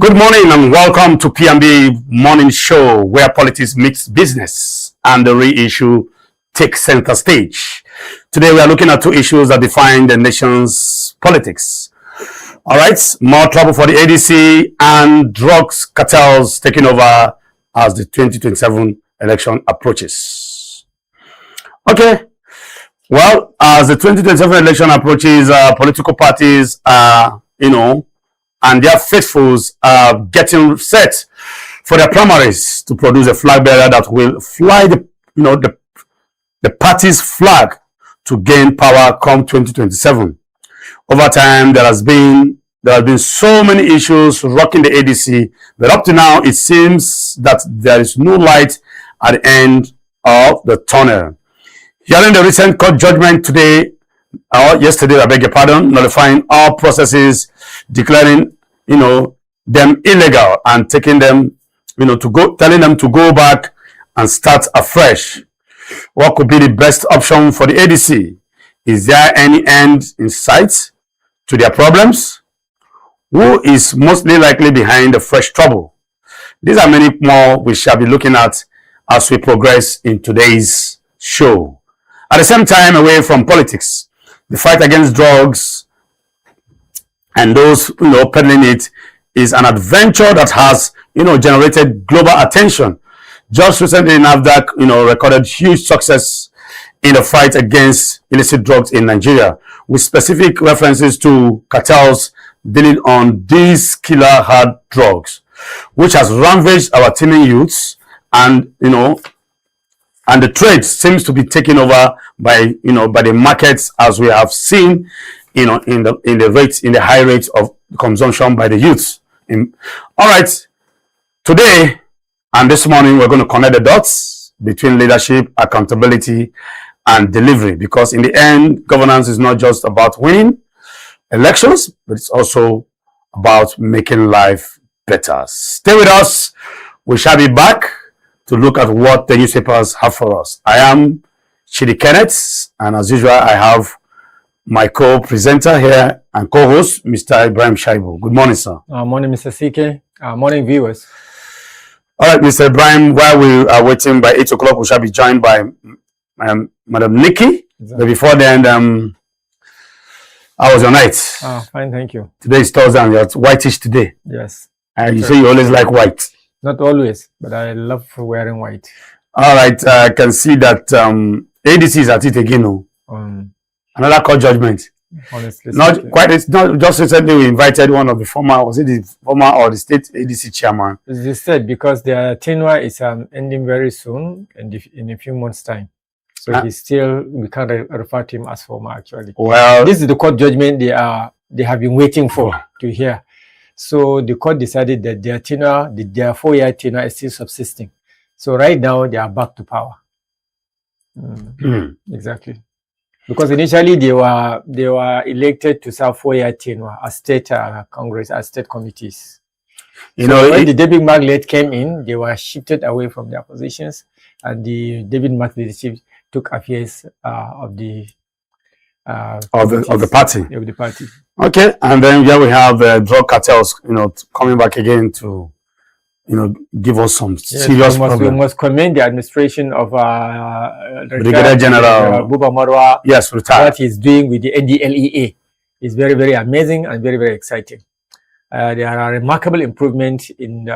Good morning and welcome to P&B Morning Show, where politics meets business and the real issue takes center stage. Today we are looking at two issues that define the nation's politics. All right, more trouble for the ADC and drugs cartels taking over as the 2027 election approaches. Okay, well, as the 2027 election approaches, political parties are, and their faithfuls are getting set for their primaries to produce a flag bearer that will fly the party's flag to gain power come 2027. Over time, there has been so many issues rocking the ADC, but up to now, it seems that there is no light at the end of the tunnel. Hearing the recent court judgment yesterday, I beg your pardon, nullifying all processes, declaring, them illegal and taking them, telling them to go back and start afresh. What could be the best option for the ADC? Is there any end in sight to their problems? Who is mostly likely behind the fresh trouble? These are many more we shall be looking at as we progress in today's show. At the same time, away from politics, the fight against drugs and those peddling it is an adventure that has generated global attention. Just recently, NAFDAC recorded huge success in the fight against illicit drugs in Nigeria, with specific references to cartels dealing on these killer hard drugs, which has ravaged our teeming youths, and the trade seems to be taken over by the markets, as we have seen in the high rates of consumption by the youths. All right, today and this morning we're going to connect the dots between leadership, accountability, and delivery, because in the end, governance is not just about winning elections, but it's also about making life better. Stay with us. We shall be back to look at what the newspapers have for us. I am Chidi Kenneth, and as usual, I have my co-presenter here and co-host, Mr. Ibrahim Shaibu. Good morning, sir. Morning, Mr. CK. Morning, viewers. All right, Mr. Ibrahim, while we are waiting, by 8 o'clock, we shall be joined by Madam Nikki. Exactly. But before then, how was your night? Fine, thank you. Today is Thursday and you're whitish today. Yes. And you say you always like white. Not always, but I love wearing white. All right, I can see that ADC is at it again. Another court judgment. Honestly, it's not just recently we invited one of the former or the state ADC chairman. It's said because their tenure is ending very soon, and in a few months' time. So we can't refer to him as former actually. Well, this is the court judgment they have been waiting for to hear. So the court decided that their 4-year tenure is still subsisting. So right now they are back to power. Exactly. Because initially they were elected to serve 4-year tenure as state Congress, as state committees. When the David Mark leadership came in, they were shifted away from their positions, and the David Mark leadership took affairs of the party. Okay, and then here we have drug cartels, coming back again to, give us some serious problems. We must commend the administration of Brigadier General Buba Marwa. Yes, retired. What he's doing with the NDLEA is very, very amazing and very, very exciting. There are remarkable improvements in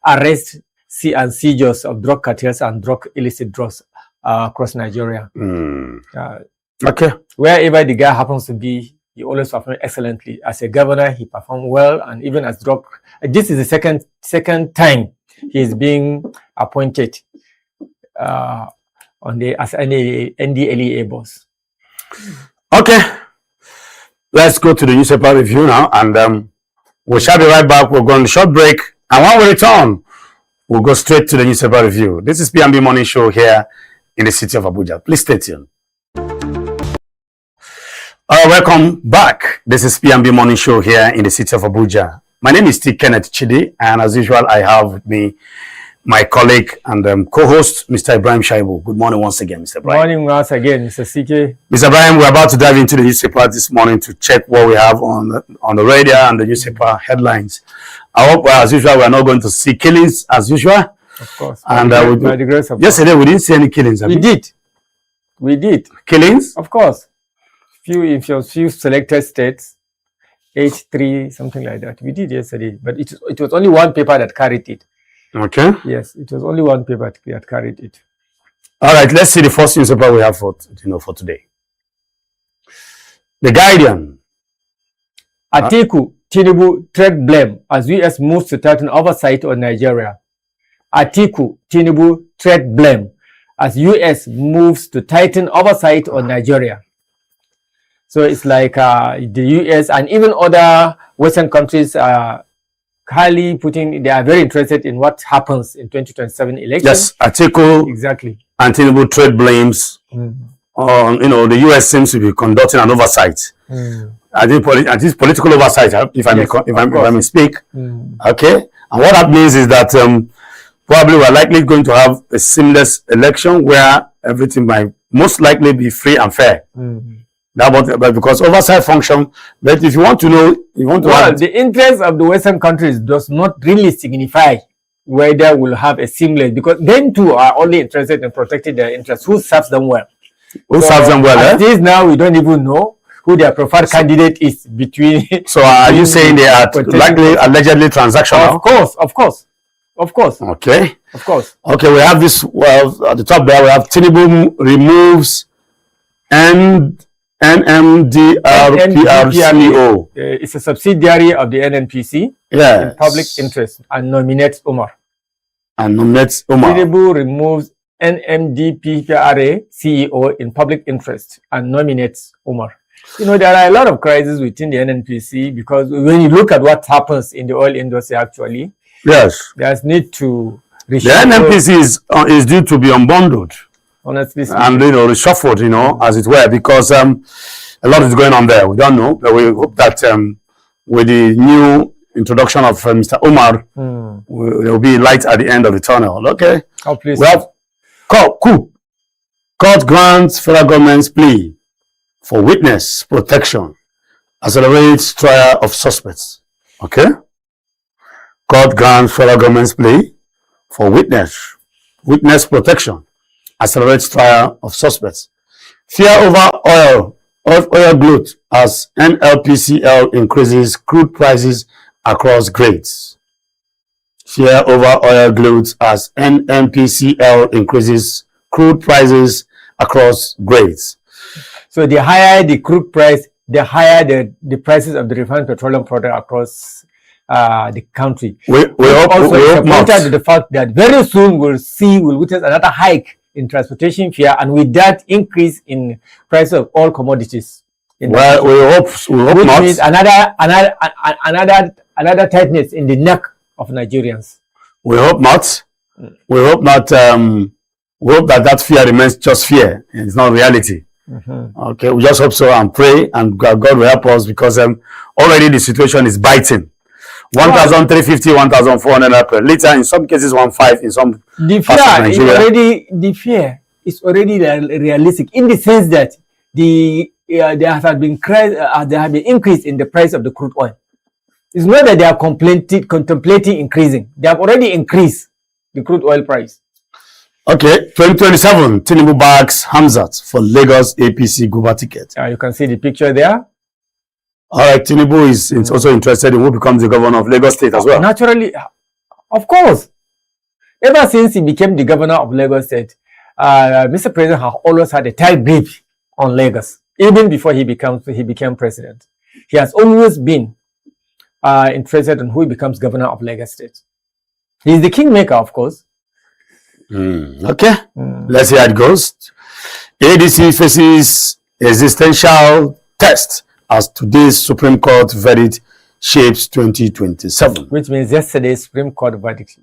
arrest and seizures of drug cartels and illicit drugs across Nigeria. Okay. Wherever the guy happens to be, he always performs excellently. As a governor, he performed well, and even as drug. This is the second time he is being appointed as an NDLEA boss. Okay, let's go to the newspaper review now, and we shall be right back. We're going on a short break, and when we return, we'll go straight to the newspaper review. This is P&B Morning Show here in the city of Abuja. Please stay tuned. Welcome back. This is P&B Morning Show here in the city of Abuja. My name is T. Kenneth Chidi, and as usual, I have with me my colleague and co-host, Mr. Ibrahim Shaibu. Good morning once again, Mr. Ibrahim. Morning once again, Mr. CK. Mr. Ibrahim, we're about to dive into the newspaper this morning to check what we have on the radio and the newspaper headlines. I hope, as usual, we are not going to see killings as usual. Of course. And by the grace of yesterday, we didn't see any killings. We did. We did. Killings? Of course. Few selected states, 8-3, something like that. We did yesterday. But it was only one paper that carried it. Okay. Yes, it was only one paper that carried it. All right, let's see the first newspaper we have for today. The Guardian. Atiku, Tinubu trade blame as US moves to tighten oversight on Nigeria. Atiku, Tinubu trade blame as US moves to tighten oversight on Nigeria. So it's like the US and even other Western countries are highly they are very interested in what happens in 2027 elections. Yes, Atiku exactly. And Tinubu trade blames on, the US seems to be conducting an oversight. I think this political oversight, if I may speak. Okay, and what that means is that probably we're likely going to have a seamless election where everything might most likely be free and fair. But because oversight function, but if you want to know, the interest of the Western countries does not really signify whether we'll have a seamless, because them too are only interested in protecting their interests. Who serves them well? Serves them well? At least now we don't even know who their preferred candidate is between. So are you saying they are likely, allegedly transactional? Of course. Okay. Of course. Okay, we have this, at the top there, we have Tinubu removes NMDRPRCO. It's a subsidiary of the NNPC in public interest and nominates Umar. Tinubu removes NMDPRA CEO in public interest and nominates Umar. There are a lot of crises within the NNPC because when you look at what happens in the oil industry actually, yes, there's need to reshuffle. The NNPC is due to be unbundled. Honestly speaking. And reshuffled, as it were, because a lot is going on there. We don't know, but we hope that with the new introduction of Mr. Umar, there will be light at the end of the tunnel. Okay. Oh, please. We have court grants federal government's plea for witness protection, accelerates trial of suspects. Okay. Court grants federal government's plea for witness protection, accelerates trial of suspects. Fear over oil glut as NLPCL increases crude prices across grades. Fear over oil glut as NNPCL increases crude prices across grades. So the higher the crude price, the higher the prices of the refined petroleum product across the country. We hope not. The fact that very soon we'll witness another hike in transportation fare, and with that increase in price of all commodities. Well, we hope which not. Means another tightness in the neck of Nigerians. We hope not. We hope not. We hope that fear remains just fear. It's not reality. Okay, we just hope so and pray, and God will help us, because already the situation is biting. 1,350, 1,400 per liter. In some cases, 1,500 in some parts of Nigeria. The fear is already realistic in the sense that there have been increase in the price of the crude oil. It's not that they are contemplating increasing. They have already increased the crude oil price. Okay, 2027, Tinubu backs Hamzat for Lagos APC Guba ticket. You can see the picture there. All right, Tinubu is also interested in who becomes the governor of Lagos State as well. Naturally, of course. Ever since he became the governor of Lagos State, Mr. President has always had a tight grip on Lagos. Even before he became president, he has always been interested in who becomes governor of Lagos State. He is the kingmaker, of course. Okay, let's see how it goes. ADC faces existential test as today's Supreme Court verdict shapes 2027. Which means yesterday's Supreme Court verdict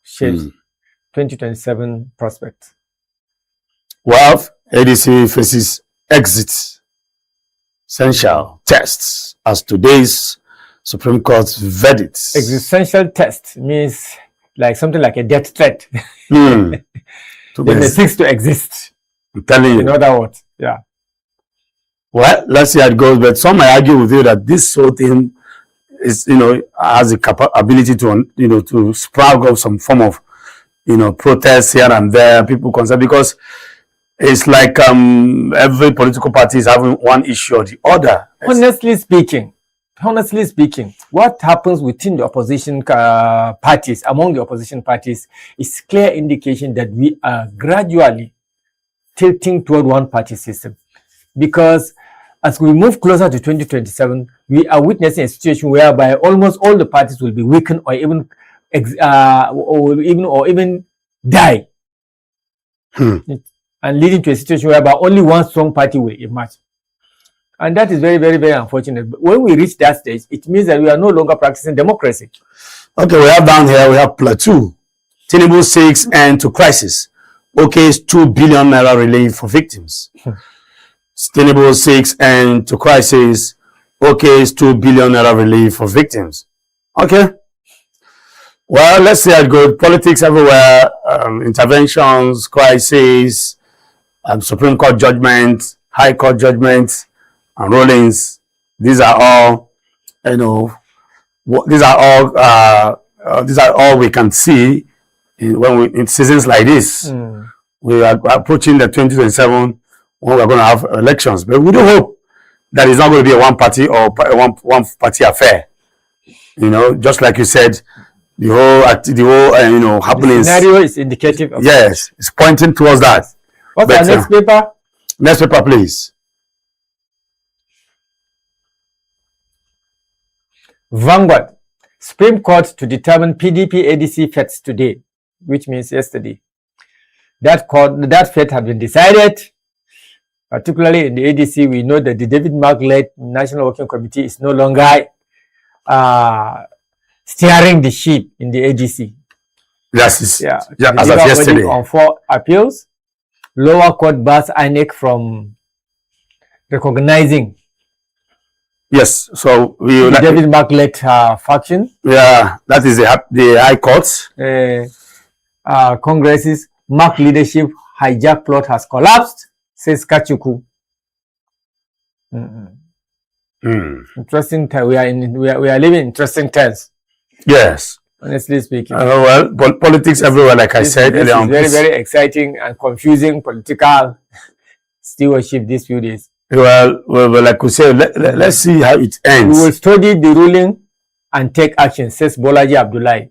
shapes 2027 prospects. Well, ADC faces existential tests as today's Supreme Court verdict. Existential test means like something like a death threat. Then they cease to exist. I'm telling you. In other words, yeah. Well, let's see how it goes. But some might argue with you that this whole thing is, has the ability to, to sprout up some form of, protest here and there, people concerned, because it's like every political party is having one issue or the other. Honestly speaking, what happens within the opposition parties, among the opposition parties, is clear indication that we are gradually tilting toward one-party system. Because as we move closer to 2027, we are witnessing a situation whereby almost all the parties will be weakened or even die, and leading to a situation whereby only one strong party will emerge. And that is very, very, very unfortunate. But when we reach that stage, it means that we are no longer practicing democracy. Okay, we have down here, we have Plateau. Tinubu seeks end to crisis. OK's 2 billion naira relief for victims. Tinubu seeks end to crisis. OK's 2 billion naira relief for victims. Okay. Well, let's see how it goes. Politics everywhere, interventions, crises, Supreme Court judgments, High Court judgments, and rulings. These are all, these are all we can see in seasons like this. We are approaching the 2027 when we are going to have elections, but we do hope that it's not going to be a one party or one party affair. Just like you said, the whole happenings. The scenario is indicative of yes, it's pointing towards that. What's our next paper? Next paper, please. Vanguard. Supreme Court to determine PDP ADC fates today, which means yesterday. That fate had been decided. Particularly in the ADC, we know that the David Mark-led National Working Committee is no longer steering the ship in the ADC. Yes, as of yesterday. On 4 appeals, lower court bars INEC from recognizing. Yes, so we the David Mark-led faction. Yeah, that is the High Court. Congress's Mark leadership hijack plot has collapsed, says Kachuku. Interesting time. We are living in interesting times. Yes. Honestly speaking. Well, politics everywhere, like I said earlier on. Very, very exciting and confusing political stewardship these few days. Well, like we say, let's see how it ends. We will study the ruling and take action, says Bolaji Abdullahi.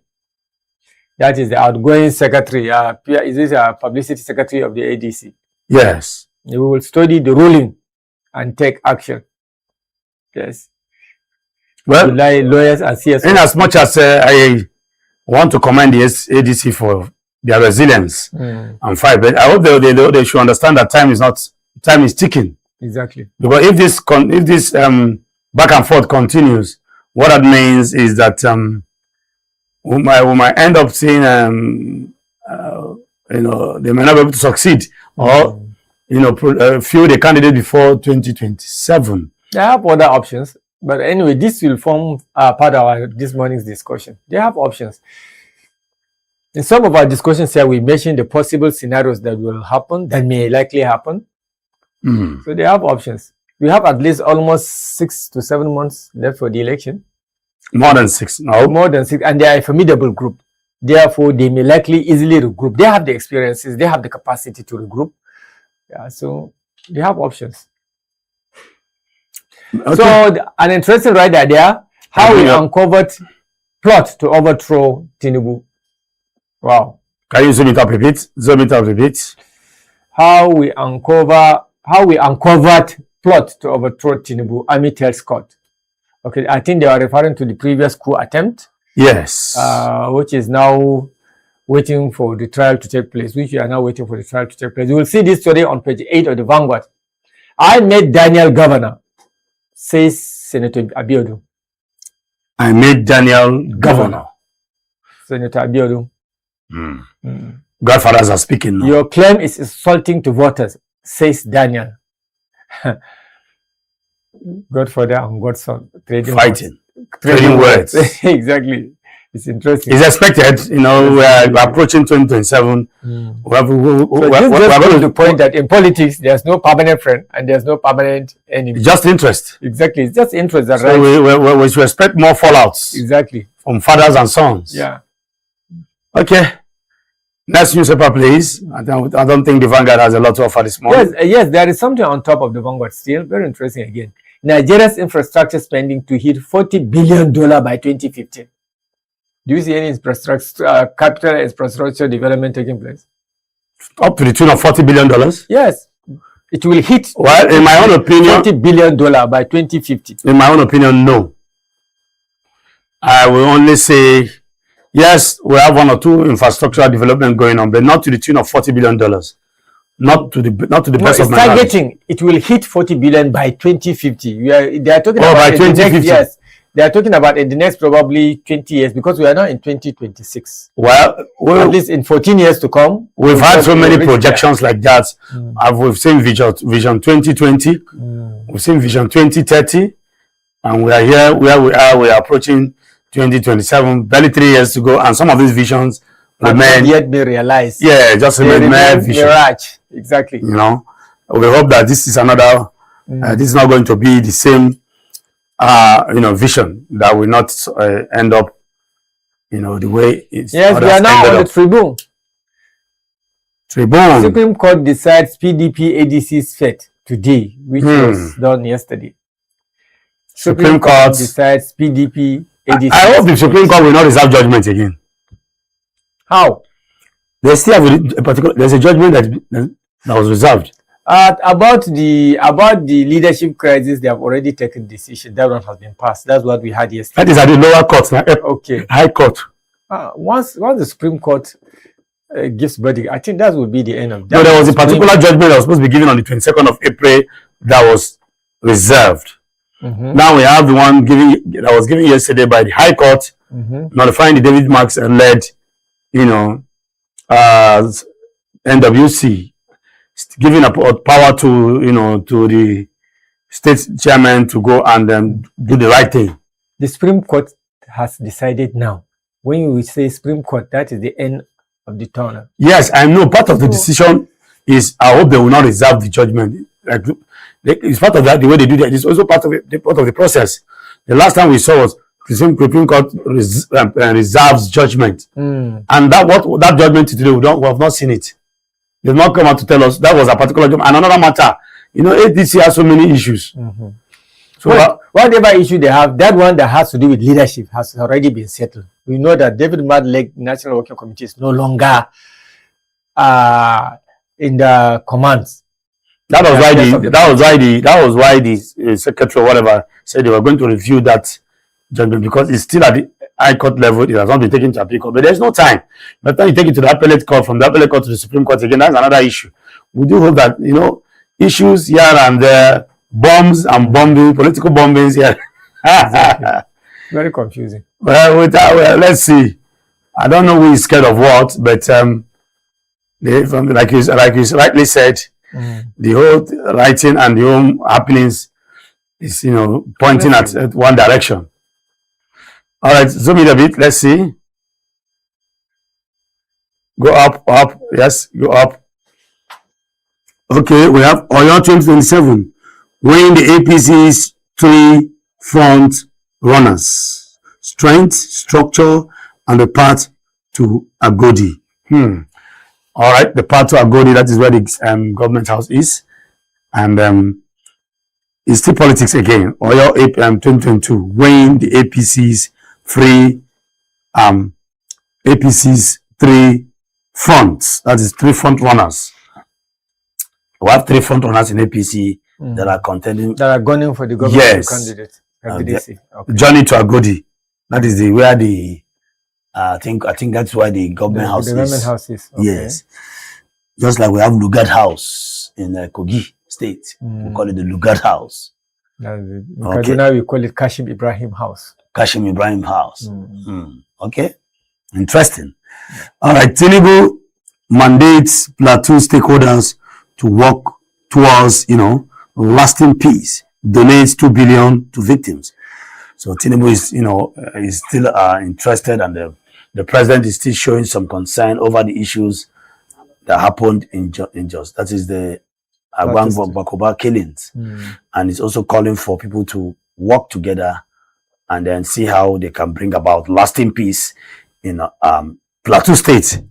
That is the outgoing secretary, is this a publicity secretary of the ADC? Yes. We will study the ruling and take action. Yes. Well, lawyers and CSO. In as much as I want to commend the ADC for their resilience and fight, but I hope they should understand that time is ticking. Exactly. Because if this back and forth continues, what that means is that we might end up seeing they may not be able to succeed or fuel the candidate before 2027. They have other options, but anyway, this will form part of this morning's discussion. They have options. In some of our discussions here, we mentioned the possible scenarios that will happen, that may likely happen. So they have options. We have at least almost 6 to 7 months left for the election. More than 6 now. More than 6, and they are a formidable group. Therefore, they may likely easily regroup. They have the experiences, they have the capacity to regroup. Yeah, so they have options. Okay. So an interesting right there, how we uncovered plot to overthrow Tinubu. Wow. Can you zoom it up a bit? Zoom it up a bit. How we uncovered plot to overthrow Tinubu, Army tells court. Okay, I think they are referring to the previous coup attempt. Yes. Which is now waiting for the trial to take place, which we are now waiting for the trial to take place. You will see this story on page 8 of the Vanguard. I made Daniel governor, says Senator Abiodun. I made Daniel governor. Senator Abiodun. Godfathers are speaking now. Your claim is insulting to voters, says Daniel. Godfather and Godson trading words. Exactly. It's interesting. It's expected, you know, we're approaching 2027. We're going to point that in politics, there's no permanent friend and there's no permanent enemy. Just interest. Exactly. It's just interest. That So we should expect more fallouts. Exactly. From fathers and sons. Yeah. Okay. Next newspaper, please. I don't think the Vanguard has a lot to offer this morning. Yes, there is something on top of the Vanguard still. Very interesting again. Nigeria's infrastructure spending to hit $40 billion by 2015. Do you see any infrastructure, capital infrastructure development taking place? Up to the tune of $40 billion? Yes. It will hit, well, in my own opinion, $40 billion by 2050. In my own opinion, no. I will only say, yes, we have one or two infrastructural development going on, but not to the tune of $40 billion. Not to the best of my knowledge. Targeting, it will hit 40 billion by 2050. They are talking about by 2050. Yes. They are talking about in the next probably 20 years because we are now in 2026. Well, at least in 14 years to come. We've had so many projections like that. We've seen Vision 2020. We've seen Vision 2030. And we are here where we are. We are approaching 2027, barely 3 years to go. And some of these visions remain yet be realized. Yeah, just remain mirage. Exactly. You know, we hope that this is another, this is not going to be the same vision that will not end up, the way it's. Yes, we are now on the Tribune. Supreme Court decides PDP ADC's fate today, which was done yesterday. Supreme Court decides PDP ADC. I hope the Supreme Court will not reserve judgment again. How? They still have there's a judgment that was reserved. About the leadership crisis, they have already taken decision. That one has been passed. That's what we had yesterday. That is at the lower court, okay, High Court. Once the Supreme Court gives verdict, I think that will be the end of that. No, there was a particular judgment that was supposed to be given on the 22nd of April that was reserved. Now we have the one that was given yesterday by the High Court, notifying the David Marks led, NWC, giving a power to the state chairman to go and do the right thing. The Supreme Court has decided now. When you say Supreme Court, that is the end of the tunnel. Yes, I know. Part of the decision is I hope they will not reserve the judgment. It's part of that. The way they do that is also part of the process. The last time we saw was the Supreme Court reserves judgment, and that judgment today we have not seen it. They've not come out to tell us that was a particular judgment. And another matter, ADC has so many issues. So whatever issue they have, that one that has to do with leadership has already been settled. We know that David Madlek National Working Committee is no longer in the commands. That was why the secretary or whatever said they were going to review that judgment because it's still at the High Court level. It has not been taken to appeal court, but there's no time. By the time you take it to the appellate court, from the appellate court to the Supreme Court again, that's another issue. We do hope that issues here and there, bombs and bombing, political bombings here. Exactly. Very confusing. Well, let's see. I don't know who is scared of what, but like you rightly said, the whole writing and the whole happenings is pointing at one direction. All right, zoom in a bit. Let's see. Go up. Yes, go up. Okay, we have Oyo 2027 weighing the APC's 3 front runners: strength, structure, and the path to Agodi. All right, the path to Agodi, that is where the government house is. And it's still politics again. Oyo 2022 weighing the APC's 3 fronts. That is 3 front runners. We have 3 front runners in APC that are contending. That are gunning for the government candidate. Okay. Journey to Agodi. That is where the I think that's why the government house is. The government house is. Okay. Yes. Just like we have Lugard House in Kogi State. We call it the Lugard House. In Kaduna, we call it Kashim Ibrahim House. Kashim Ibrahim House. Okay. Interesting. All right. Tinubu mandates Plateau stakeholders to work towards, lasting peace. Donates 2 billion to victims. So Tinubu is, is still interested, and the president is still showing some concern over the issues that happened in Jos. That is the Agwang Bakoba killings. And it's also calling for people to work together and then see how they can bring about lasting peace in Plateau State.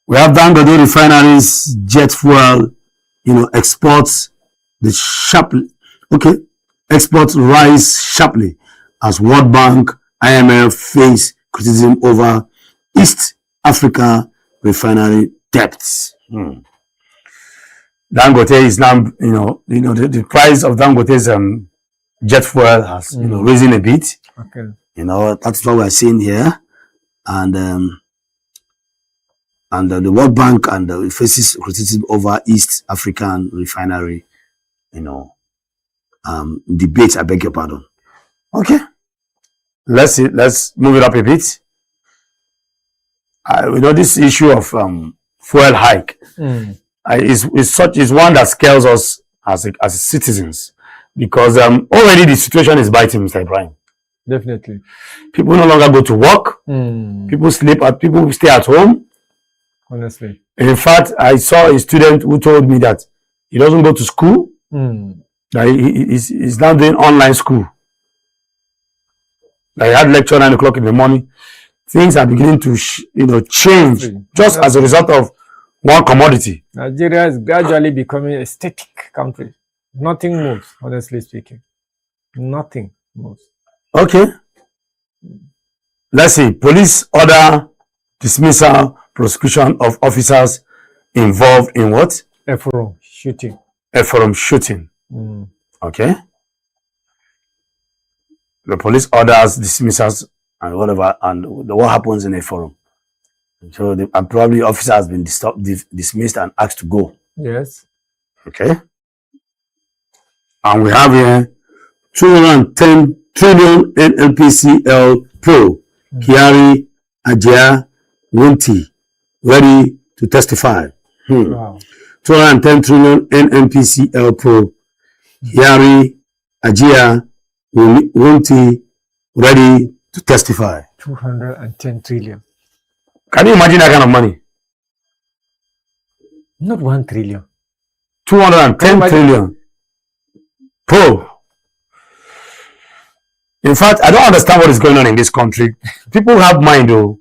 We have Dangote refineries, jet fuel, exports exports rise sharply as World Bank, IMF face criticism over East Africa refinery debts. Dangote is now, the price of Dangote's jet fuel has, risen a bit. Okay. That's what we're seeing here. And the World Bank faces criticism over East African refinery, debates. I beg your pardon. Okay. Let's move it up a bit. This issue of fuel hike is one that scares us as citizens, because already the situation is biting, Mr. Ibrahim. Definitely. People no longer go to work. People stay at home. Honestly. In fact, I saw a student who told me that he doesn't go to school. That he's now doing online school. That he had lecture 9 o'clock in the morning. Things are beginning to change just as a result of one commodity. Nigeria is gradually becoming a static country. Nothing moves, honestly speaking. Nothing moves. Okay. Let's see. Police order dismissal, prosecution of officers involved in what? From shooting. From shooting. Okay. The police orders dismissals and whatever, and what happens in a forum. So and probably officer has been dismissed and asked to go. Yes. Okay. And we have here 210 trillion NNPCL Pro. Kyari Ajia Wunti ready to testify. Wow. 210 trillion NNPCL Pro. Kyari Ajia Wunti ready to testify. 210 trillion. Can you imagine that kind of money? Not 1 trillion. 210 trillion. Pro. In fact, I don't understand what is going on in this country. People have mind, though.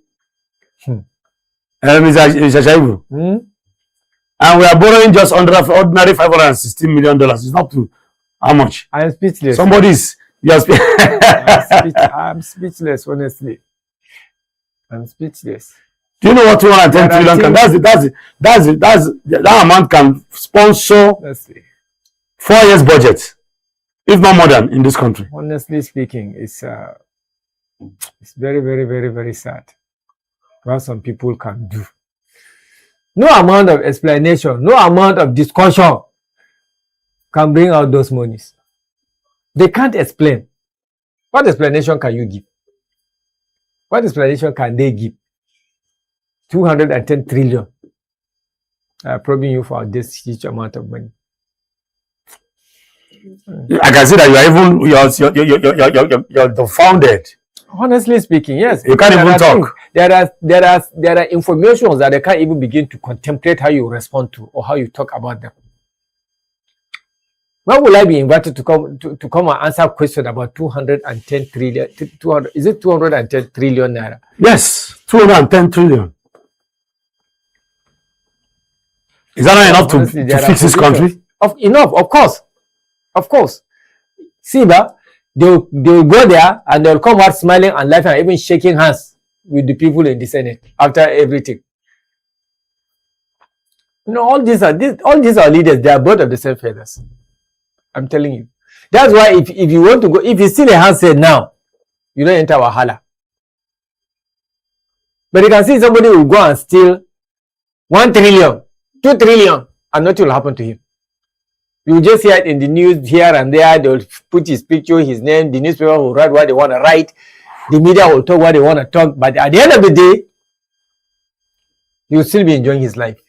Mr. Shaibu. And we are borrowing just under ordinary $516 million. It's not to how much? I am speechless. Somebody's. I'm speechless, honestly. I'm speechless. Do you know what 210 trillion can? That amount can sponsor 4 years budget, if not more than, in this country. Honestly speaking, it's very, very, very, very sad what some people can do. No amount of explanation, no amount of discussion can bring out those monies. They can't explain. What explanation can you give? What explanation can they give? 210 trillion. Probing you for this huge amount of money. I can see that you're dumbfounded. Honestly speaking, yes. You can't even talk. There are informations that they can't even begin to contemplate how you respond to or how you talk about them. When will I be invited to come and answer a question about 210 trillion? Is it 210 trillion naira? Yes, 210 trillion. Is that not enough to fix this country? Enough, of course. Of course. See, they'll go there and they'll come out smiling and laughing and even shaking hands with the people in the Senate after everything. All these are leaders. They are both of the same feathers. I'm telling you. That's why if you want to go, if you steal a handset now, you don't enter Wahala. But you can see somebody will go and steal 1 trillion, 2 trillion, and nothing will happen to him. You will just hear it in the news here and there. They will put his picture, his name. The newspaper will write what they want to write. The media will talk what they want to talk. But at the end of the day, he will still be enjoying his life.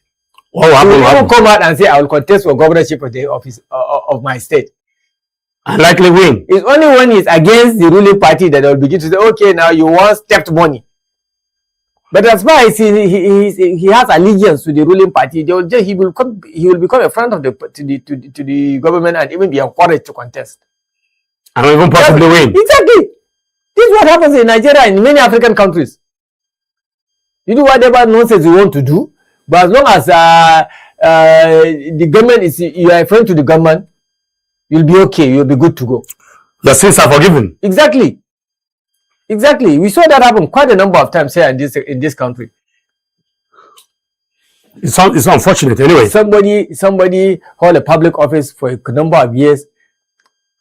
He will come out and say, I will contest for governorship of the office of my state. And likely win. It's only when it's against the ruling party that they'll begin to say, okay, now you want stepped money. But as far as he has allegiance to the ruling party, he will become a friend of the government and even be encouraged to contest. And even possibly win. Exactly. This is what happens in Nigeria and in many African countries. You do whatever nonsense you want to do, but as long as the government you are a friend to the government, you'll be okay. You'll be good to go. Your sins are forgiven. Exactly. Exactly. We saw that happen quite a number of times here in this country. It's unfortunate anyway. Somebody hold a public office for a number of years,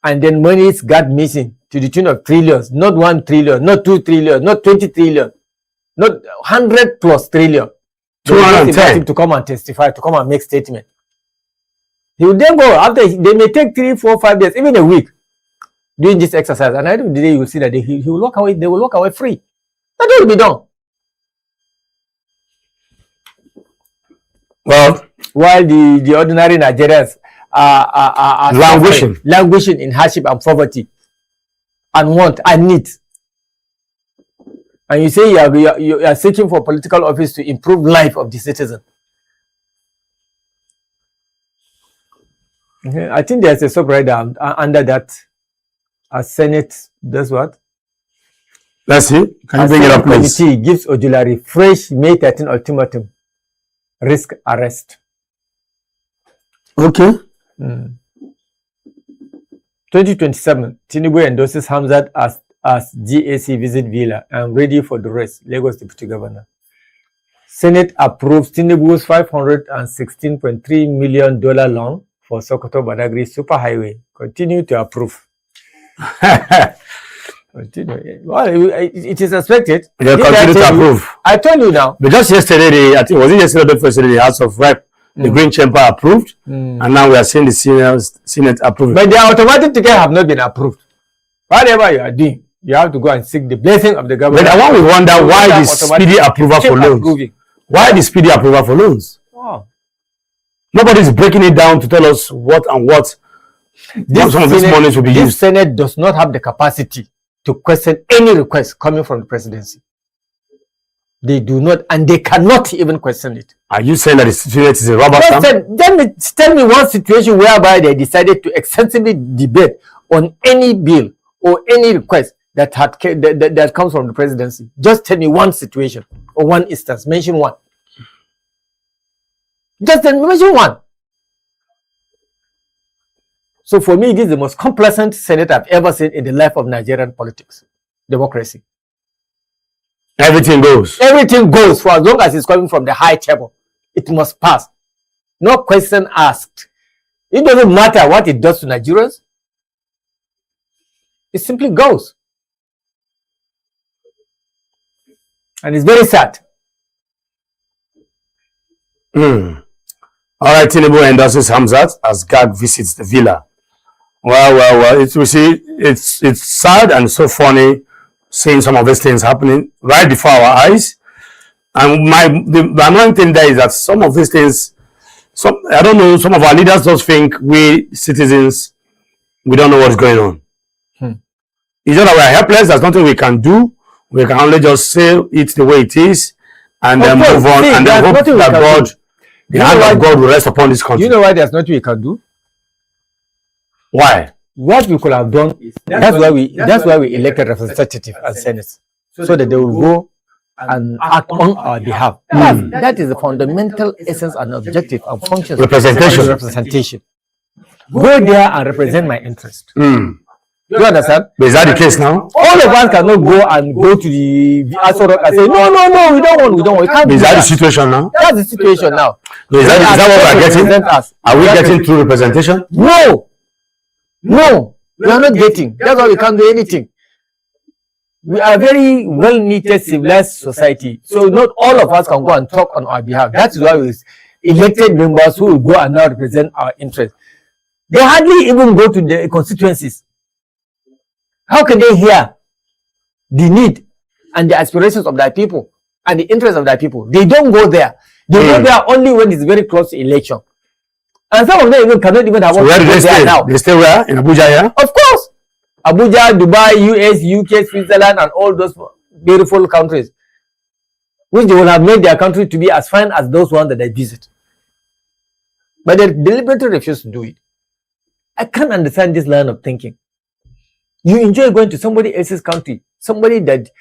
and then monies got missing to the tune of trillions. Not 1 trillion, not 2 trillion, not 20 trillion, not 100+ trillion. 210 to come and testify, to come and make statement. He will then go after. They may take 3, 4, 5 days, even a week, doing this exercise, and at the end of the day, you will see that he will walk away. They will walk away free. That will be done. Well, while the ordinary Nigerians are languishing in hardship and poverty, and want and need. And you say you are seeking for political office to improve life of the citizen. Okay. I think there's a subheader under that. A Senate does what? Let's see. Can you bring it up, please? Committee gives Ojulari fresh May 13 ultimatum. Risk arrest. Okay. 2027. Tinubu endorses Hamzat as GAC visit Villa and ready for the rest. Lagos Deputy Governor. Senate approves Tinubu's $516.3 million loan for Sokoto Badagry Superhighway. Continue to approve. Well, it is expected. They continue to approve. I told you now. But just yesterday, I think was it yesterday or yesterday, the House of Rep, the Green Chamber approved, and now we are seeing the Senate approved. But the automatic tickets have not been approved. Whatever you are doing, you have to go and seek the blessing of the government. But I want to wonder why the speedy approval for loans. Why the speedy approval for loans? Oh. Nobody is breaking it down to tell us what and what some of these monies will be used. This Senate does not have the capacity to question any request coming from the presidency. They do not, and they cannot even question it. Are you saying that the Senate is a rubber stamp? Tell me one situation whereby they decided to extensively debate on any bill or any request that comes from the presidency. Just tell me one situation or one instance. Mention one. Just mention one. So for me, this is the most complacent Senate I've ever seen in the life of Nigerian politics, democracy. Everything goes. Everything goes for as long as it's coming from the high table. It must pass. No question asked. It doesn't matter what it does to Nigerians. It simply goes. And it's very sad. All right, Tinubu endorses Hamzat as GAG visits the villa. Well, it's sad and so funny seeing some of these things happening right before our eyes. And the annoying thing there is that some of these things, I don't know, some of our leaders just think we citizens, we don't know what's going on. It's just that we're helpless. There's nothing we can do. We can only just say it the way it is and then move on and then hope that God, the hand of God will rest upon this country. Do you know why there's nothing we can do? Why? What we could have done is that's why we elected representatives and senators, so that they will go and act on our behalf. That is the fundamental essence and objective and function of representation. Go there and represent my interest. Do you understand? But is that the case now? All of us cannot go to the Asoro and say, no, we don't want. We can't. Is that the situation now? That's the situation now. Is that what we are getting? Are we getting true representation? No, we are not getting. That's why we can't do anything. We are a very well-knitted, civilized society. So not all of us can go and talk on our behalf. That's why we elected members who will go and now represent our interests. They hardly even go to the constituencies. How can they hear the need and the aspirations of their people and the interests of their people? They don't go there. They go there only when it's very close to election. And some of them even cannot even have. So where do they stay now? They stay where? In Abuja, yeah? Of course. Abuja, Dubai, US, UK, Switzerland, and all those beautiful countries, which they will have made their country to be as fine as those ones that they visit. But they deliberately refuse to do it. I can't understand this line of thinking. You enjoy going to somebody else's country, somebody that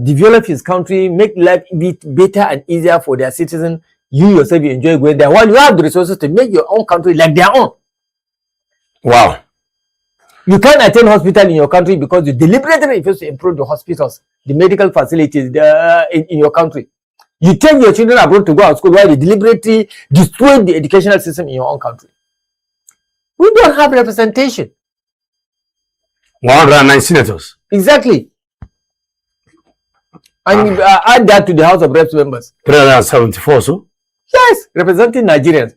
develop his country, make life better and easier for their citizens. You yourself, you enjoy going there while you have the resources to make your own country like their own. Wow. You can't attend hospital in your country because you deliberately refuse to improve the hospitals, the medical facilities in your country. You take your children abroad to go to school while you deliberately destroy the educational system in your own country. We don't have representation. 109 senators. Exactly. And add that to the House of Reps members. 374, so? Yes, representing Nigerians.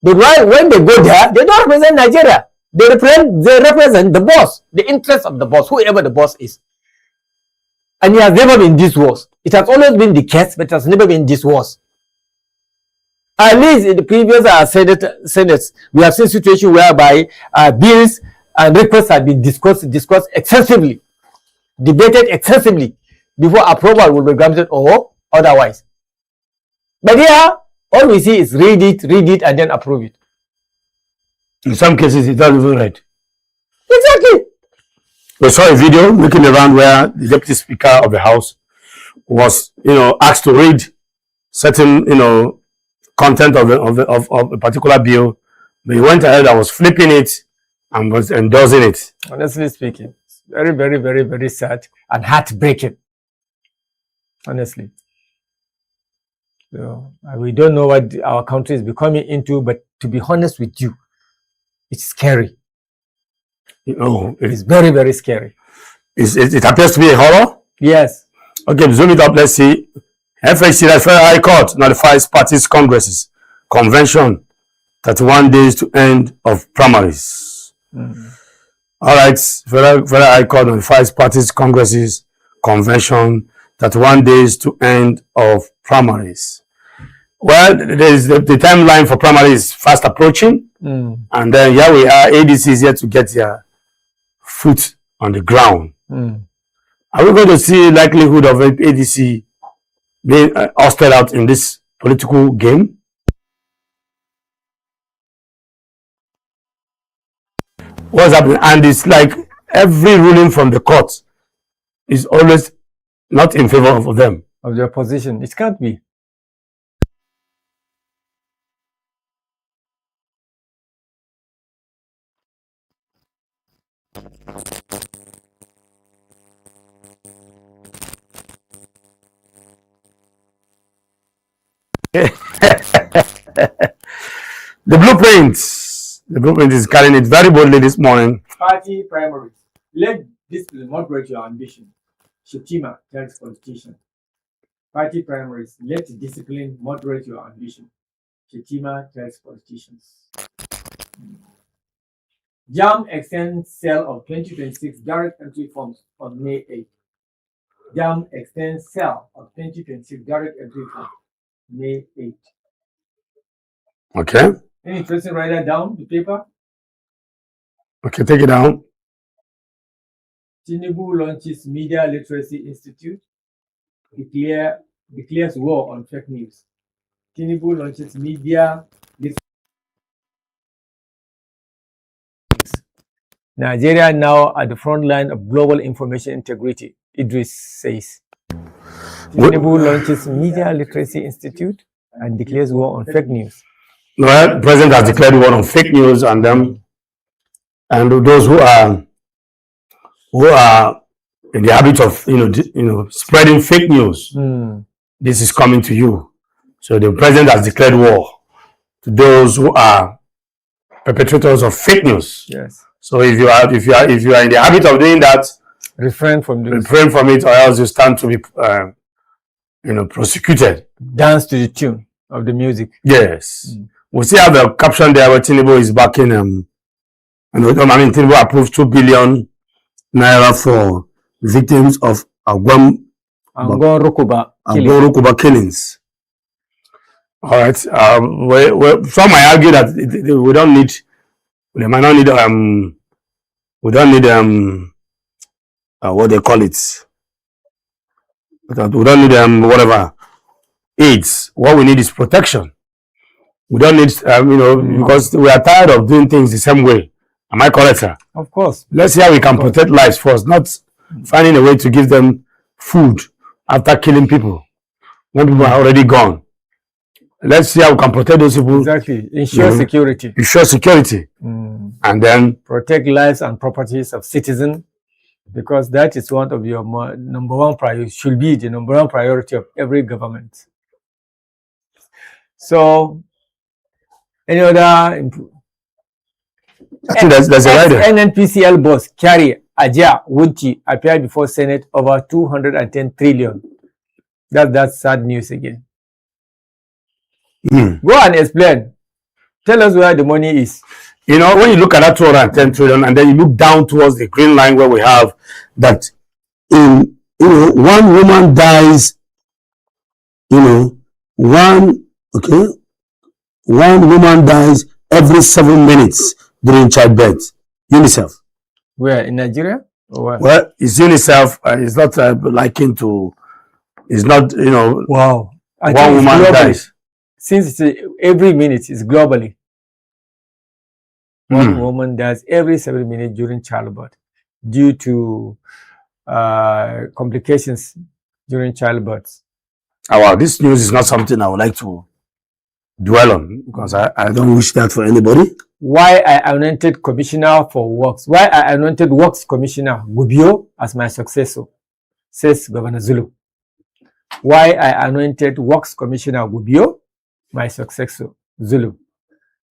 But when they go there, they don't represent Nigeria. They represent the boss, the interest of the boss, whoever the boss is. And it has never been this worse. It has always been the case, but it has never been this worse. At least in the previous Senates, we have seen situations whereby bills and requests have been discussed excessively, debated excessively before approval will be granted or otherwise. But here, all we see is read it, and then approve it. In some cases, it doesn't even read. Exactly. We saw a video looking around where the Deputy Speaker of the House was, asked to read certain, content of a particular bill, but he went ahead and was flipping it and was endorsing it. Honestly speaking, it's very, very, very, very sad and heartbreaking. Honestly. So, we don't know what our country is becoming into, but to be honest with you, it's scary. It's very, very scary. It appears to be a horror? Yes. Okay, zoom it up. Let's see. FHC, that's Federal High Court, notifies parties, congresses, convention, 31 days to end of primaries. All right, Federal High Court notifies parties, congresses, convention, 31 days to end of primaries. Well, there's the timeline for primaries fast approaching. And then here we are, ADC is here to get their foot on the ground. Are we going to see likelihood of ADC being ousted out in this political game? What's happening? And it's like every ruling from the court is always not in favor of them. Of their position. It can't be. The blueprint is carrying it very boldly this morning. Party primaries. Let discipline moderate your ambition. Shetima tells politicians. Party primaries. Let discipline moderate your ambition. Shetima tells politicians. JAM extends sale of 2026 direct entry forms on May 8th. JAM extends sale of 2026 direct entry forms May 8th. Okay. Any interesting, write that down, the paper. Okay, take it down. Tinubu launches Media Literacy Institute. Declares war on fake news. Tinubu launches Media Literacy. Nigeria now at the front line of global information integrity, Idris says. Tinubu launches Media Literacy Institute and declares war on fake news. Well, the president has declared war on fake news and those who are in the habit of spreading fake news. This is coming to you. So the president has declared war to those who are perpetrators of fake news. Yes. So if you are in the habit of doing that, refrain from it, or else you stand to be prosecuted. Dance to the tune of the music. Yes. We see how the caption there where Tinubu is backing Tinubu approved 2 billion naira for victims of Agwan Rukuba killings. All right. Some might argue that we don't need. They might not need. We don't need what they call it. We don't need whatever aids. What we need is protection. We don't need because we are tired of doing things the same way. Am I correct, sir? Of course. Let's see how we can protect lives first, not finding a way to give them food after killing people when people are already gone. Let's see how we can protect those people. Exactly. Ensure security. Ensure security. And then protect lives and properties of citizens, because that is one of your number one priority, should be the number one priority of every government. So, any other I think there's a rider. NNPCL boss Kyari Aja Wunti appeared before Senate over 210 trillion. That's sad news again. Go and explain. Tell us where the money is. You know, when you look at that 210 trillion and then you look down towards the green line where we have that one woman dies, one woman dies every 7 minutes during childbirth. UNICEF. Where, in Nigeria? Or where? Well, it's UNICEF. It's not likened to. It's not Wow. One woman dies. Since it's every minute, it's globally. One woman dies every 7 minutes during childbirth due to complications during childbirth. Oh, wow, this news is not something I would like to dwell on because I don't wish that for anybody. Why I anointed Commissioner for Works? Why I anointed Works Commissioner Gubio as my successor, says Governor Zulu. Why I anointed Works Commissioner Gubio my successor, Zulu.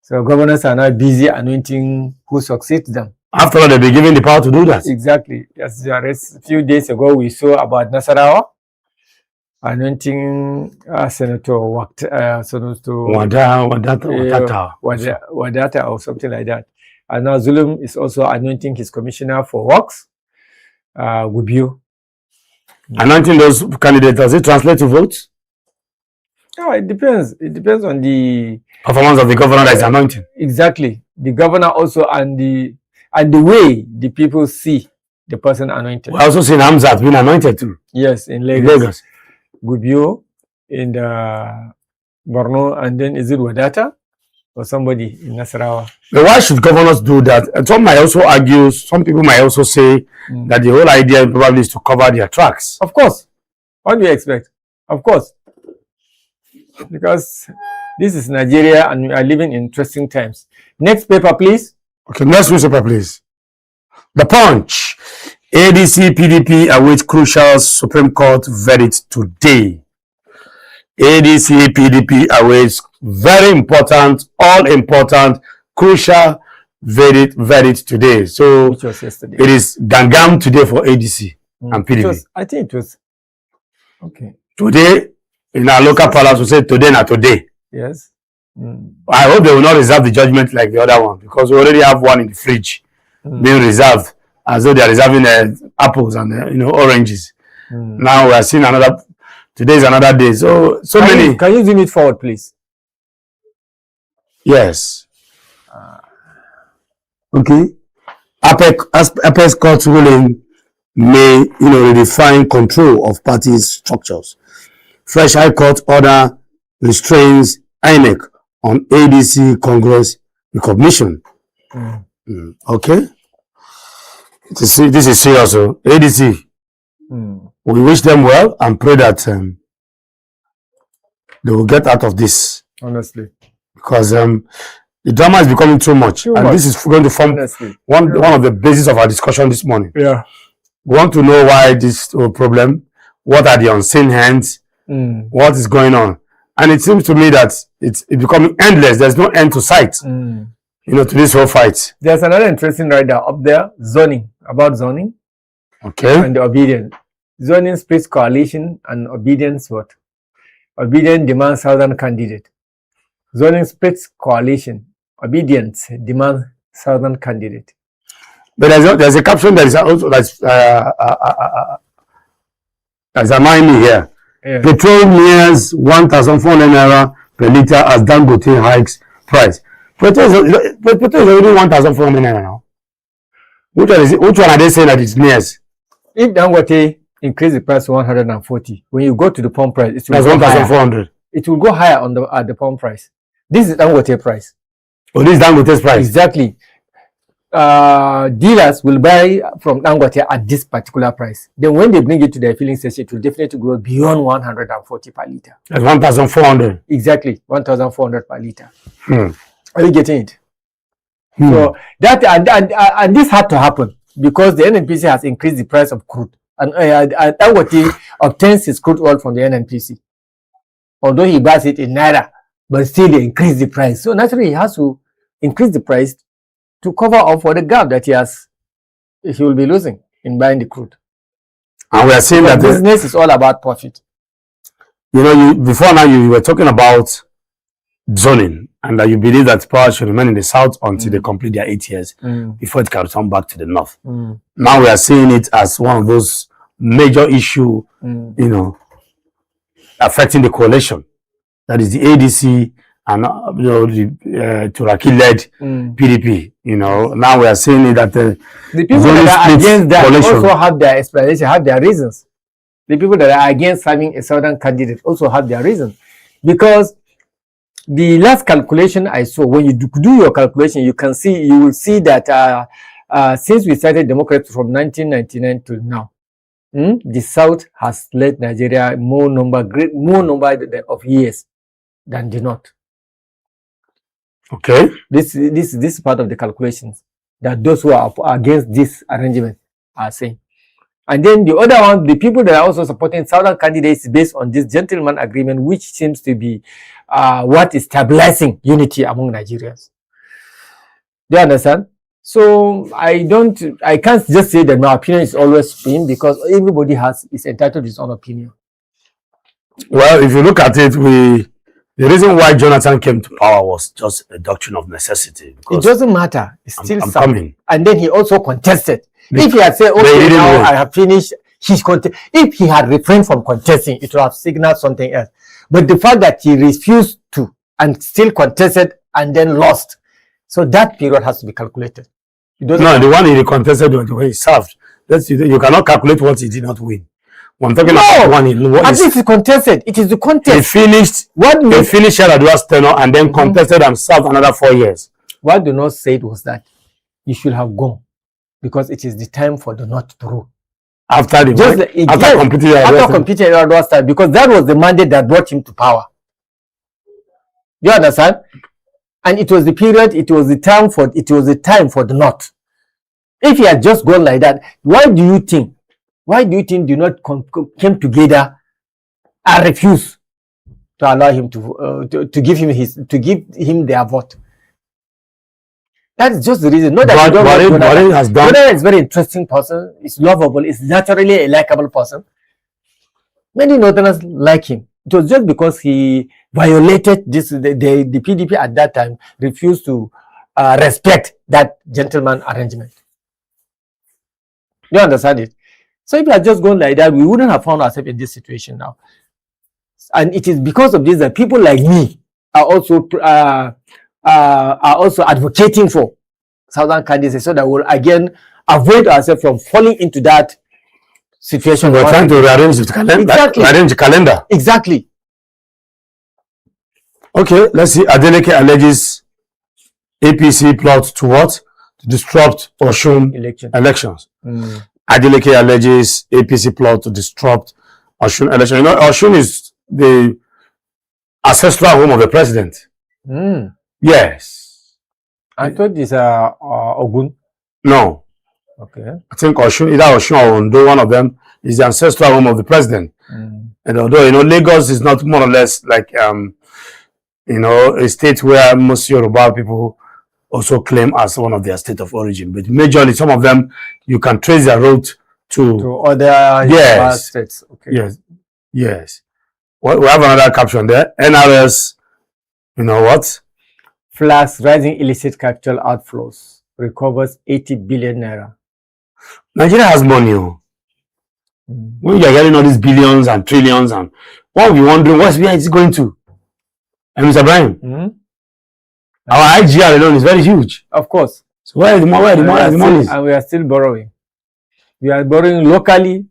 So governors are now busy anointing who succeeds them. After all, they'll be given the power to do that. Exactly. As a few days ago, we saw about Nasarawa anointing Senator Wadata or something like that. And now Zulum is also anointing his commissioner for works, Gubio. Anointing those candidates, does it translate to votes? No, it depends. It depends on the performance of the governor that is anointing. Exactly. The governor also and the way the people see the person anointed. We also seen Hamzat being anointed too. Yes, in Lagos. Gubio in the Borno, and then is it Wadata or somebody in Nasarawa? But why should governors do that? And some might also argue, some people might also say that the whole idea probably is to cover their tracks. Of course. What do you expect? Of course. Because this is Nigeria and we are living in interesting times. Next paper, please. Okay, next newspaper, please. The Punch. ADC PDP awaits crucial Supreme Court verdict today. ADC PDP awaits very important, all-important, crucial verdict today. So which was yesterday. It is Gangam today for ADC and PDP. I think it was okay. Today, in our local palace, we say today, not today. Yes. I hope they will not reserve the judgment like the other one, because we already have one in the fridge being reserved, as though they are reserving apples and oranges. Now we are seeing another. Today is another day. So many. Can you zoom it forward, please? Yes. Okay. Apex court ruling may redefine control of party structures. Fresh High Court order restrains INEC on ADC Congress recognition. Okay. This is serious. ADC. We wish them well and pray that they will get out of this. Honestly. Because the drama is becoming too much. This is going to form one of the bases of our discussion this morning. Yeah. We want to know why this problem, what are the unseen hands, what is going on. And it seems to me that it's becoming endless. There's no end to sight, to this whole fight. There's another interesting rider up there, zoning, about zoning. Okay. And the obedience. Zoning splits coalition and obedience what? Obedience demands southern candidate. Zoning splits coalition. Obedience demands southern candidate. But there's a caption that is also that's annoying me here. Yeah. Petrol nears 1,400 naira per liter as Dangote hikes price. Petrol is already 1,400 naira now. Which one are they saying that it's nearest? If Dangote increase the price to 140, when you go to the pump price, that's 1,400. It will go higher on at the pump price. This is Dangote price. Oh, this is Dangote's price. Exactly. Dealers will buy from Dangote at this particular price. Then when they bring it to their filling station, it will definitely grow beyond 140 per liter. That's 1,400. Exactly, 1,400 per liter. Are you getting it? So that and this had to happen because the NNPC has increased the price of crude, and Dangote obtains his crude oil from the NNPC. Although he buys it in naira, but still they increase the price. So naturally, he has to increase the price to cover up for the gap that he will be losing in buying the crude. And we are saying that business is all about profit. You know, before now you were talking about zoning, and that you believe that power should remain in the south until they complete their 8 years before it can return back to the north. Now we are seeing it as one of those major issues, you know, affecting the coalition. That is the ADC and you know, the Turaki-led PDP. You know, now we are seeing that the people that are against that also have their explanation, have their reasons. The people that are against having a southern candidate also have their reasons, because the last calculation I saw, when you do your calculation, you will see that since we started democracy from 1999 to now, the South has led Nigeria more number of years than the North. Okay. This is part of the calculations that those who are against this arrangement are saying. And then the other one, the people that are also supporting Southern candidates based on this gentleman agreement, which seems to be what is stabilizing unity among Nigerians. Do you understand? So I can't just say that my opinion is always supreme, because everybody is entitled to his own opinion. Well, if you look at it, the reason why Jonathan came to power was just a doctrine of necessity. It doesn't matter. It's still I'm coming. And then he also contested. If he had said, okay, now I have finished, if he had refrained from contesting, it would have signaled something else. But the fact that he refused to and still contested and then lost, so that period has to be calculated. No, the one he contested was the way he served. You cannot calculate what he did not win. I'm talking about one. At least he contested. It is the contest. He finished Yaradua's tenure and then contested and served another 4 years. What the North said was that you should have gone, because it is the time for the North to rule. After completing Yaradua's time, because that was the mandate that brought him to power. You understand? And it was the period, it was the time for the North. If he had just gone like that, why do you think do not came together and refuse to allow him to give him their vote? That's just the reason. Not that Jonathan is a very interesting person, is lovable, is naturally a likable person. Many Northerners like him. It was just because he violated this. The PDP at that time refused to respect that gentleman arrangement. You understand it? So if we had just gone like that, we wouldn't have found ourselves in this situation now. And it is because of this that people like me are also advocating for Southern candidates, so that we'll again avoid ourselves from falling into that situation. So we're trying to rearrange the calendar. Exactly. Okay, let's see. Adeleke alleges APC plot to what? To disrupt Osun elections. Adeleke alleges APC plot to disrupt Osun elections. You know, Osun is the ancestral home of the president. Yes. I thought this Ogun. No. Okay. I think Osun, either Osun or Ondo, one of them is the ancestral home of the president. And although, you know, Lagos is not more or less like, you know, a state where most Yoruba people also claim as one of their state of origin. But majorly, some of them, you can trace their route to other states. Okay. Yes. Yes. We have another caption there. NRS, you know what? Flags rising illicit capital outflows. Recovers 80 billion naira. Nigeria has money. When you're getting all these billions and trillions, and one will be wondering where is it going to? And Mr. Brian, our IGR alone is very huge. Of course. So where is the money? And we are still borrowing. We are borrowing locally.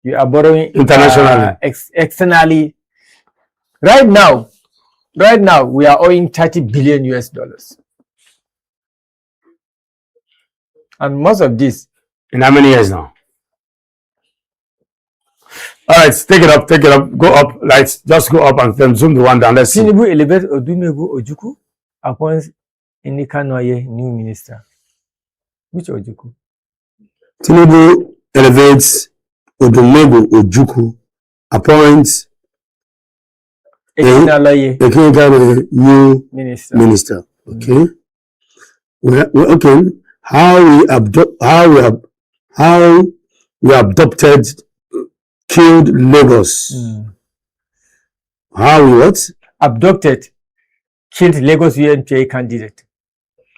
We are borrowing internationally, externally. Right now, we are owing $30 billion US. And most of this. In how many years now? All right, take it up, go up, lights, just go up and then zoom the one down. Let's see. Tinubu elevate Odumegu Ojukwu appoints Inika Noye new minister. Which Ojukwu? Tinubu elevates Odumegu Ojukwu appoints a new minister. Okay. Okay. How we adopted killed Lagos. How we what? Abducted killed Lagos UNPA candidate.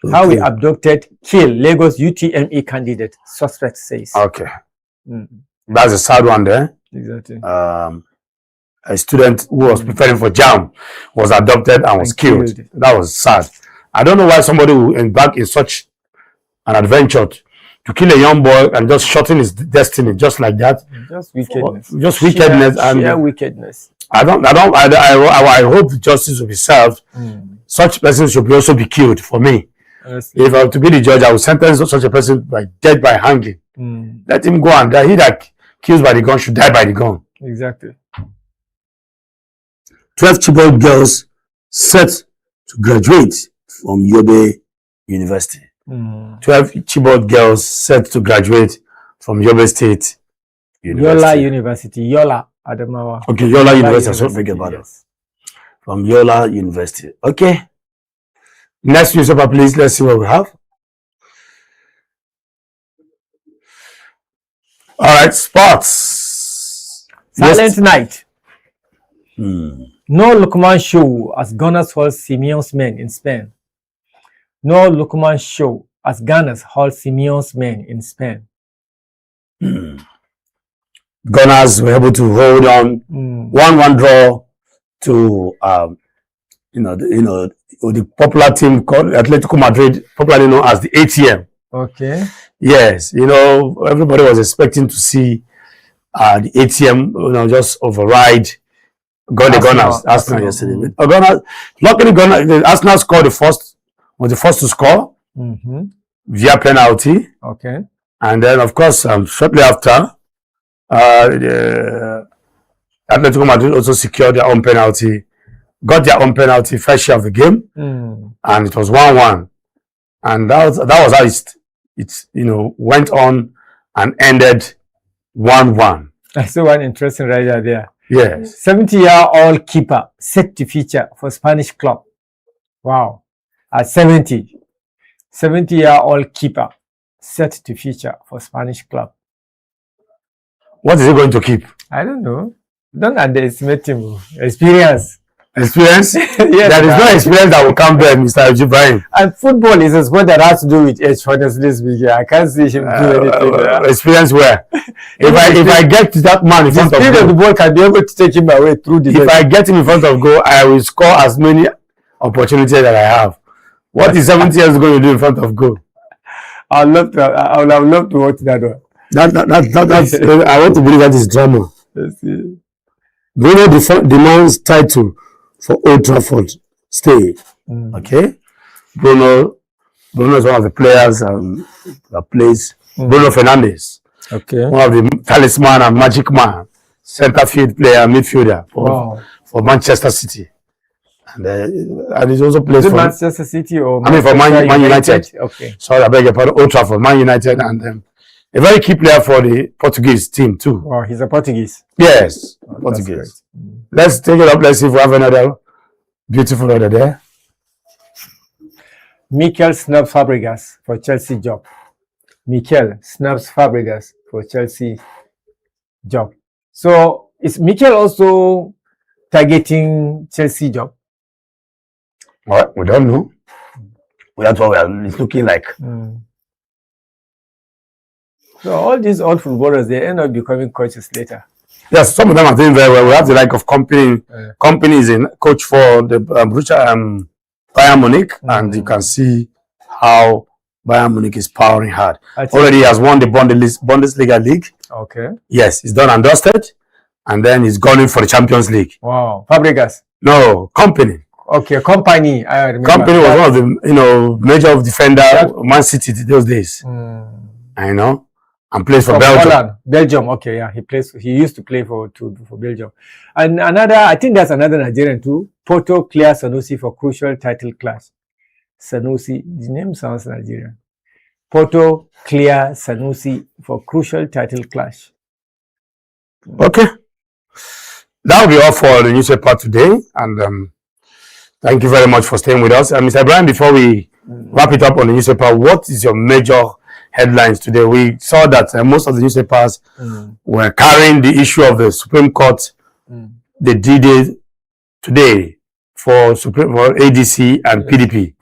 Okay. How we abducted killed Lagos UTME candidate, suspect says. Okay. That's a sad one there. Exactly. A student who was preparing for JAM was adopted and was killed. That was sad. I don't know why somebody will embark in such an adventure to kill a young boy and just shorten his destiny just like that. Just wickedness. Just wickedness. Sheer wickedness. I hope justice will be served. Such persons should also be killed for me. Honestly. If I were to be the judge, I would sentence such a person by death by hanging. Let him go and die. He that kills by the gun should die by the gun. Exactly. 12 Chibok girls set to graduate from Yobe University. 12 Chibok girls set to graduate from Yobe State University. Yola University. Yola Adamawa. Okay, Yola University. So forget about it. From Yola University. Okay. Next newspaper, please. Let's see what we have. All right, sports. Silent night. No Lukman show as Gunners hold Simeon's men in Spain. No Lukman show as Gunners hold Simeon's men in Spain. Gunners were able to hold on 1-1 draw to the popular team called Atletico Madrid, popularly known as the ATM. Okay. Yes, everybody was expecting to see the ATM, just override Gunners. Arsenal yesterday. Luckily, Arsenal scored was the first to score via penalty. Okay. And then, of course, shortly after, Atletico Madrid also secured their own penalty, got their own penalty, first share of the game, and it was 1-1. And that was how it went on and ended 1-1. I saw one interesting writer there. Yes. 70-year-old keeper set to feature for Spanish club. Wow. At 70. 70-year-old keeper set to feature for Spanish club. What is he going to keep? I don't know. Don't underestimate him. Experience. Experience? Yes, there is no experience that will come there, Mr. Jibrahim. And football is a sport that has to do with age, honestly speaking. I can't see him do anything. Experience where? If I get to that man in front of goal, the speed of the ball can be able to take him away through the If I get him in front of goal, I will score as many opportunities that I have. What is 70 years going to do in front of goal? I would have loved to watch that one. That's I want to believe that is drama. Bruno demands title for Old Trafford stay. Okay, Bruno is one of the players that plays. Bruno Fernandes. Okay, one of the talisman and magic man, center field player, midfielder for Manchester City, and he also plays for Manchester City or for Man United. Okay, sorry, I beg your pardon. Old Trafford, Man United, and a very key player for the Portuguese team too. Oh, he's a Portuguese. Yes, Portuguese. Let's take it up. Let's see if we have another beautiful order there. Mikel snubs Fabregas for Chelsea job. Mikel snubs Fabregas for Chelsea job. So is Mikel also targeting Chelsea job? Well, we don't know. That's what it's looking like. So all these old footballers, they end up becoming coaches later. Yes, some of them are doing very well. We have the like of companies in coach for the Bayern Munich, and you can see how Bayern Munich is powering hard. Already he has won the Bundesliga league. Okay. Yes, he's done and dusted, and then he's going for the Champions League. Wow, Fabregas. No, company. Okay, company. I remember. Company was one of the major defender Man City those days. I know, and plays for Belgium. Holland. Belgium. Okay, yeah, he used to play for Belgium. And another, I think that's another Nigerian too. Porto clear Sanusi for crucial title clash. Sanusi, the name sounds Nigerian. Porto clear Sanusi for crucial title clash. Okay, that will be all for the newspaper today, and thank you very much for staying with us. Mr. Brian, before we wrap it up on the newspaper, what is your major headlines today? We saw that most of the newspapers were carrying the issue of the Supreme Court, the D-Day today for ADC and PDP.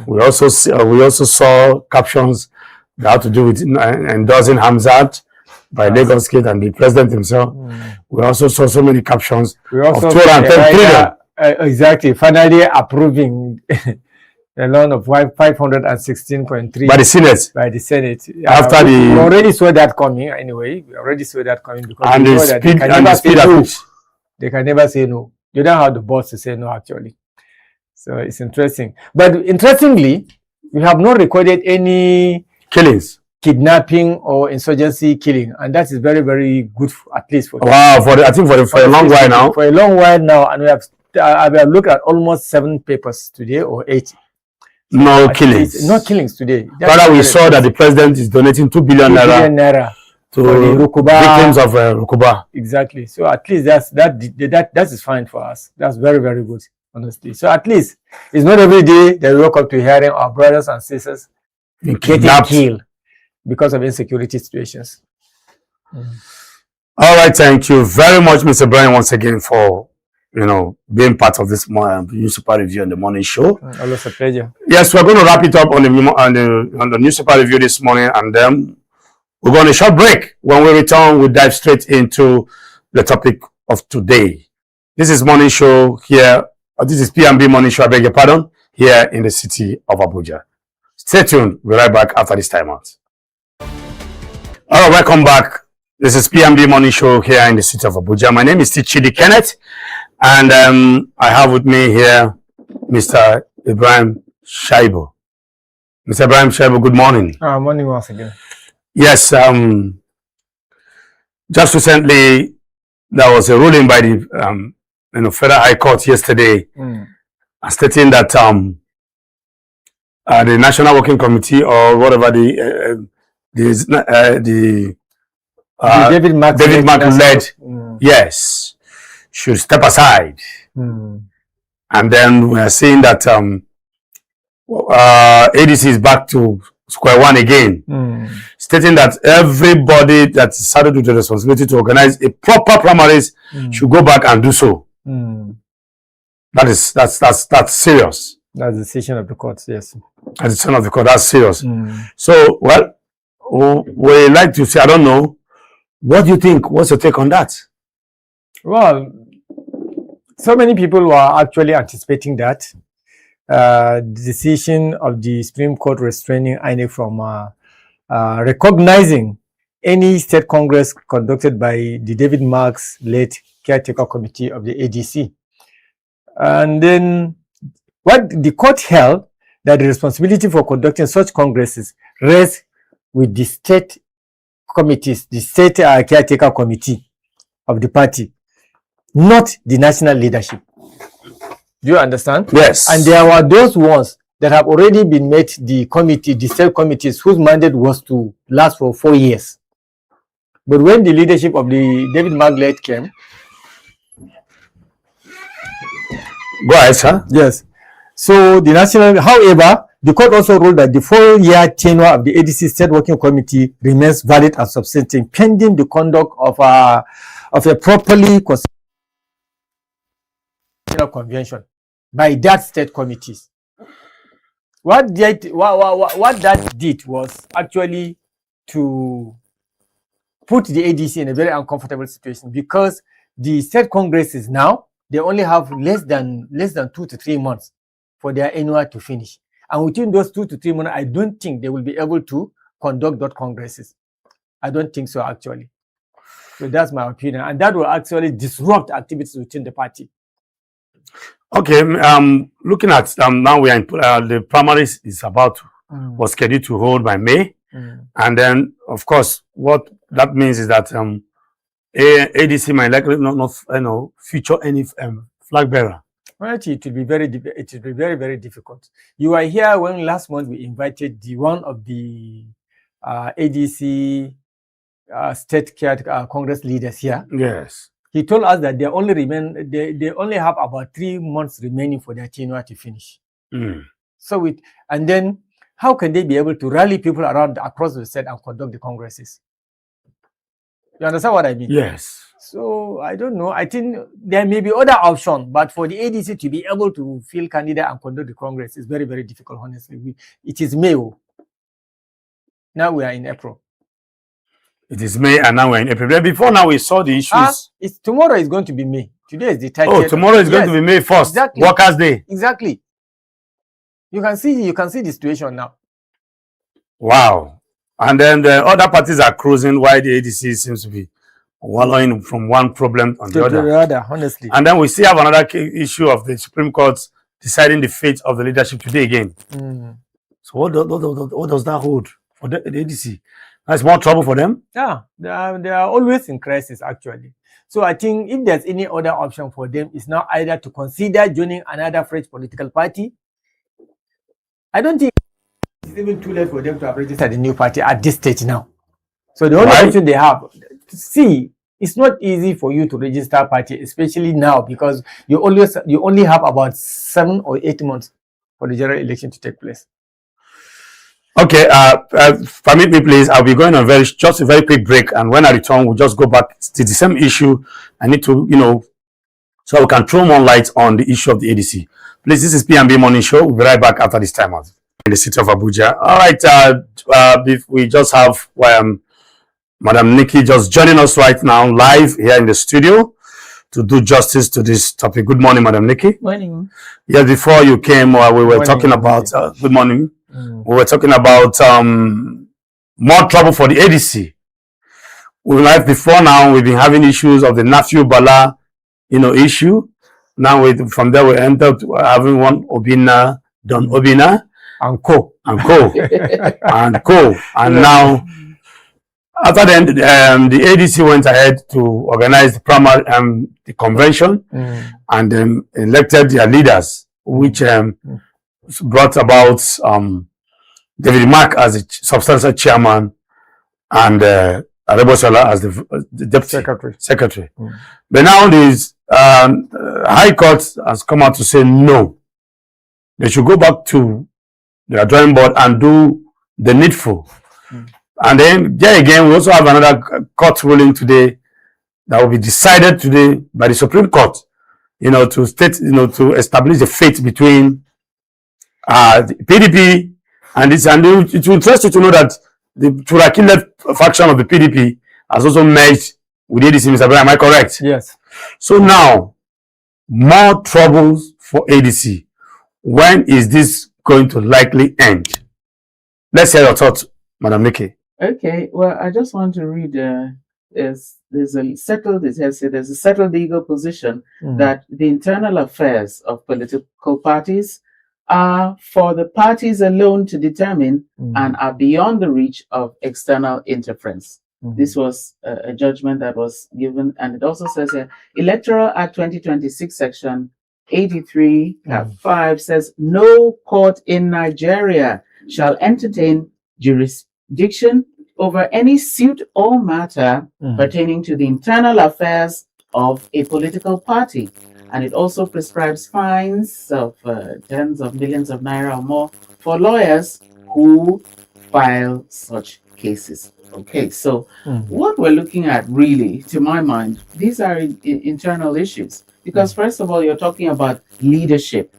We also saw captions that had to do with endorsing Hamzat by Lagos State and the president himself. We also saw so many captions of 210 trillion. Exactly. Finally approving a loan of 516.3 by the Senate. By the Senate. After we already saw that coming anyway. We already saw that coming because and the speed at which they can never say no. You don't have the boss to say no actually. So it's interesting. But interestingly, we have not recorded any killings, kidnapping or insurgency killing, and that is very, very good, at least for I think for a long while now. For a long while now, and we have looked at almost 7 papers today or 8. No killings. No killings today. Rather, we saw that the president is donating 2 billion naira to victims of Rukuba. Exactly. So at least that is fine for us. That's very, very good, honestly. So at least it's not every day that we wake up to hearing our brothers and sisters getting killed because of insecurity situations. All right, thank you very much, Mr. Brian, once again for being part of this newspaper review on the morning show. Always a pleasure. Yes, we're going to wrap it up on the newspaper review this morning, and then we're going to short break. When we return, we'll dive straight into the topic of today. This is morning show here. This is P&B morning show. I beg your pardon, here in the city of Abuja. Stay tuned. We'll be right back after this time out. All right, welcome back. This is P&B morning show here in the city of Abuja. My name is Chidi Kenneth, and I have with me here Mr. Ibrahim Shaibu. Mr. Ibrahim Shaibu, good morning. Morning once again. Yes, just recently there was a ruling by the Federal High Court yesterday stating that the National Working Committee or whatever the David Mark led, yes, should step aside. And then we are seeing that ADC is back to square one again, stating that everybody that is saddled with the responsibility to organize a proper primaries should go back and do so. That's serious. That's the decision of the court, yes. That's the decision of the court. That's serious. So, well, we like to say, I don't know, what do you think? What's your take on that? Well, so many people were actually anticipating that. The decision of the Supreme Court restraining INEC from recognizing any state congress conducted by the David Marks led caretaker committee of the ADC. And then what the court held that the responsibility for conducting such congresses rests with the state committees, the state caretaker committee of the party, not the national leadership. Do you understand? Yes. And there were those ones that have already been made the committee, the state committees, whose mandate was to last for 4 years. But when the leadership of the David Mark came, go ahead, sir. Yes. So the national, however, the court also ruled that the 4-year tenure of the ADC State Working Committee remains valid and substantive, pending the conduct of a properly constituted convention by that state committees. What that did was actually to put the ADC in a very uncomfortable situation, because the state congresses now, they only have less than 2 to 3 months for their annual to finish. And within those 2 to 3 months, I don't think they will be able to conduct those congresses. I don't think so, actually. So that's my opinion. And that will actually disrupt activities within the party. Okay, looking at now we are in the primaries is was scheduled to hold by May. And then, of course, what that means is that ADC might likely not feature any flag bearer. Right, it will be very very difficult. You were here when last month we invited one of the ADC state Congress leaders here. Yes. He told us that they only have about 3 months remaining for their tenure to finish. So and then how can they be able to rally people around across the state and conduct the congresses? You understand what I mean? Yes. So I don't know. I think there may be other options, but for the ADC to be able to field candidate and conduct the congress is very, very difficult, honestly. It is May. Now we are in April. It is May and now we're in April. Before now we saw the issues. Tomorrow is going to be May. Today is the 30th. Oh, tomorrow is going to be May 1st. Exactly. Workers' Day. Exactly. You can see the situation now. Wow. And then the other parties are cruising while the ADC seems to be wallowing from one problem on the other. Honestly. And then we still have another issue of the Supreme Court deciding the fate of the leadership today again. So what does that hold for the ADC? That's more trouble for them? Yeah, they are always in crisis, actually. So I think if there's any other option for them, it's now either to consider joining another fresh political party. I don't think it's even too late for them to have registered a new party at this stage now. So the only option they have, it's not easy for you to register a party, especially now, because you only have about 7 or 8 months for the general election to take place. Okay, permit me please, I'll be going on just a very quick break, and when I return, we'll just go back to the same issue. I need to, so we can throw more light on the issue of the ADC. Please, this is P&B Morning Show. We'll be right back after this time out in the city of Abuja. All right, we just have Madam Nikki just joining us right now live here in the studio to do justice to this topic. Good morning, Madam Nikki. Morning. Yes, before you came, we were talking about, good morning. We were talking about more trouble for the ADC. Before now, we've been having issues of the Nafiu Bala, issue. Now, from there, we entered having one Obina, Don Obina, and Co. And now, after then, the ADC went ahead to organize the primary, the convention, and elected their leaders, which brought about David Mark as the substantial chairman and Arebosola as the deputy secretary. But now the High Court has come out to say no. They should go back to their drawing board and do the needful. And then there again, we also have another court ruling today that will be decided today by the Supreme Court, to establish the fate between the PDP and this. And it will interest you to know that the Turaki-led faction of the PDP has also merged with ADC, Mr. Brian. Am I correct? Yes. So now, more troubles for ADC. When is this going to likely end? Let's hear your thoughts, Madam Nikki. Okay, well, I just want to read, there's a settled legal position that the internal affairs of political parties are for the parties alone to determine and are beyond the reach of external interference. This was a judgment that was given, and it also says here, Electoral Act 2026, Section 83, Cap 5 says, no court in Nigeria shall entertain jurisdiction over any suit or matter pertaining to the internal affairs of a political party. And it also prescribes fines of tens of millions of naira or more for lawyers who file such cases. Okay, so what we're looking at really, to my mind, these are internal issues. Because first of all, you're talking about leadership.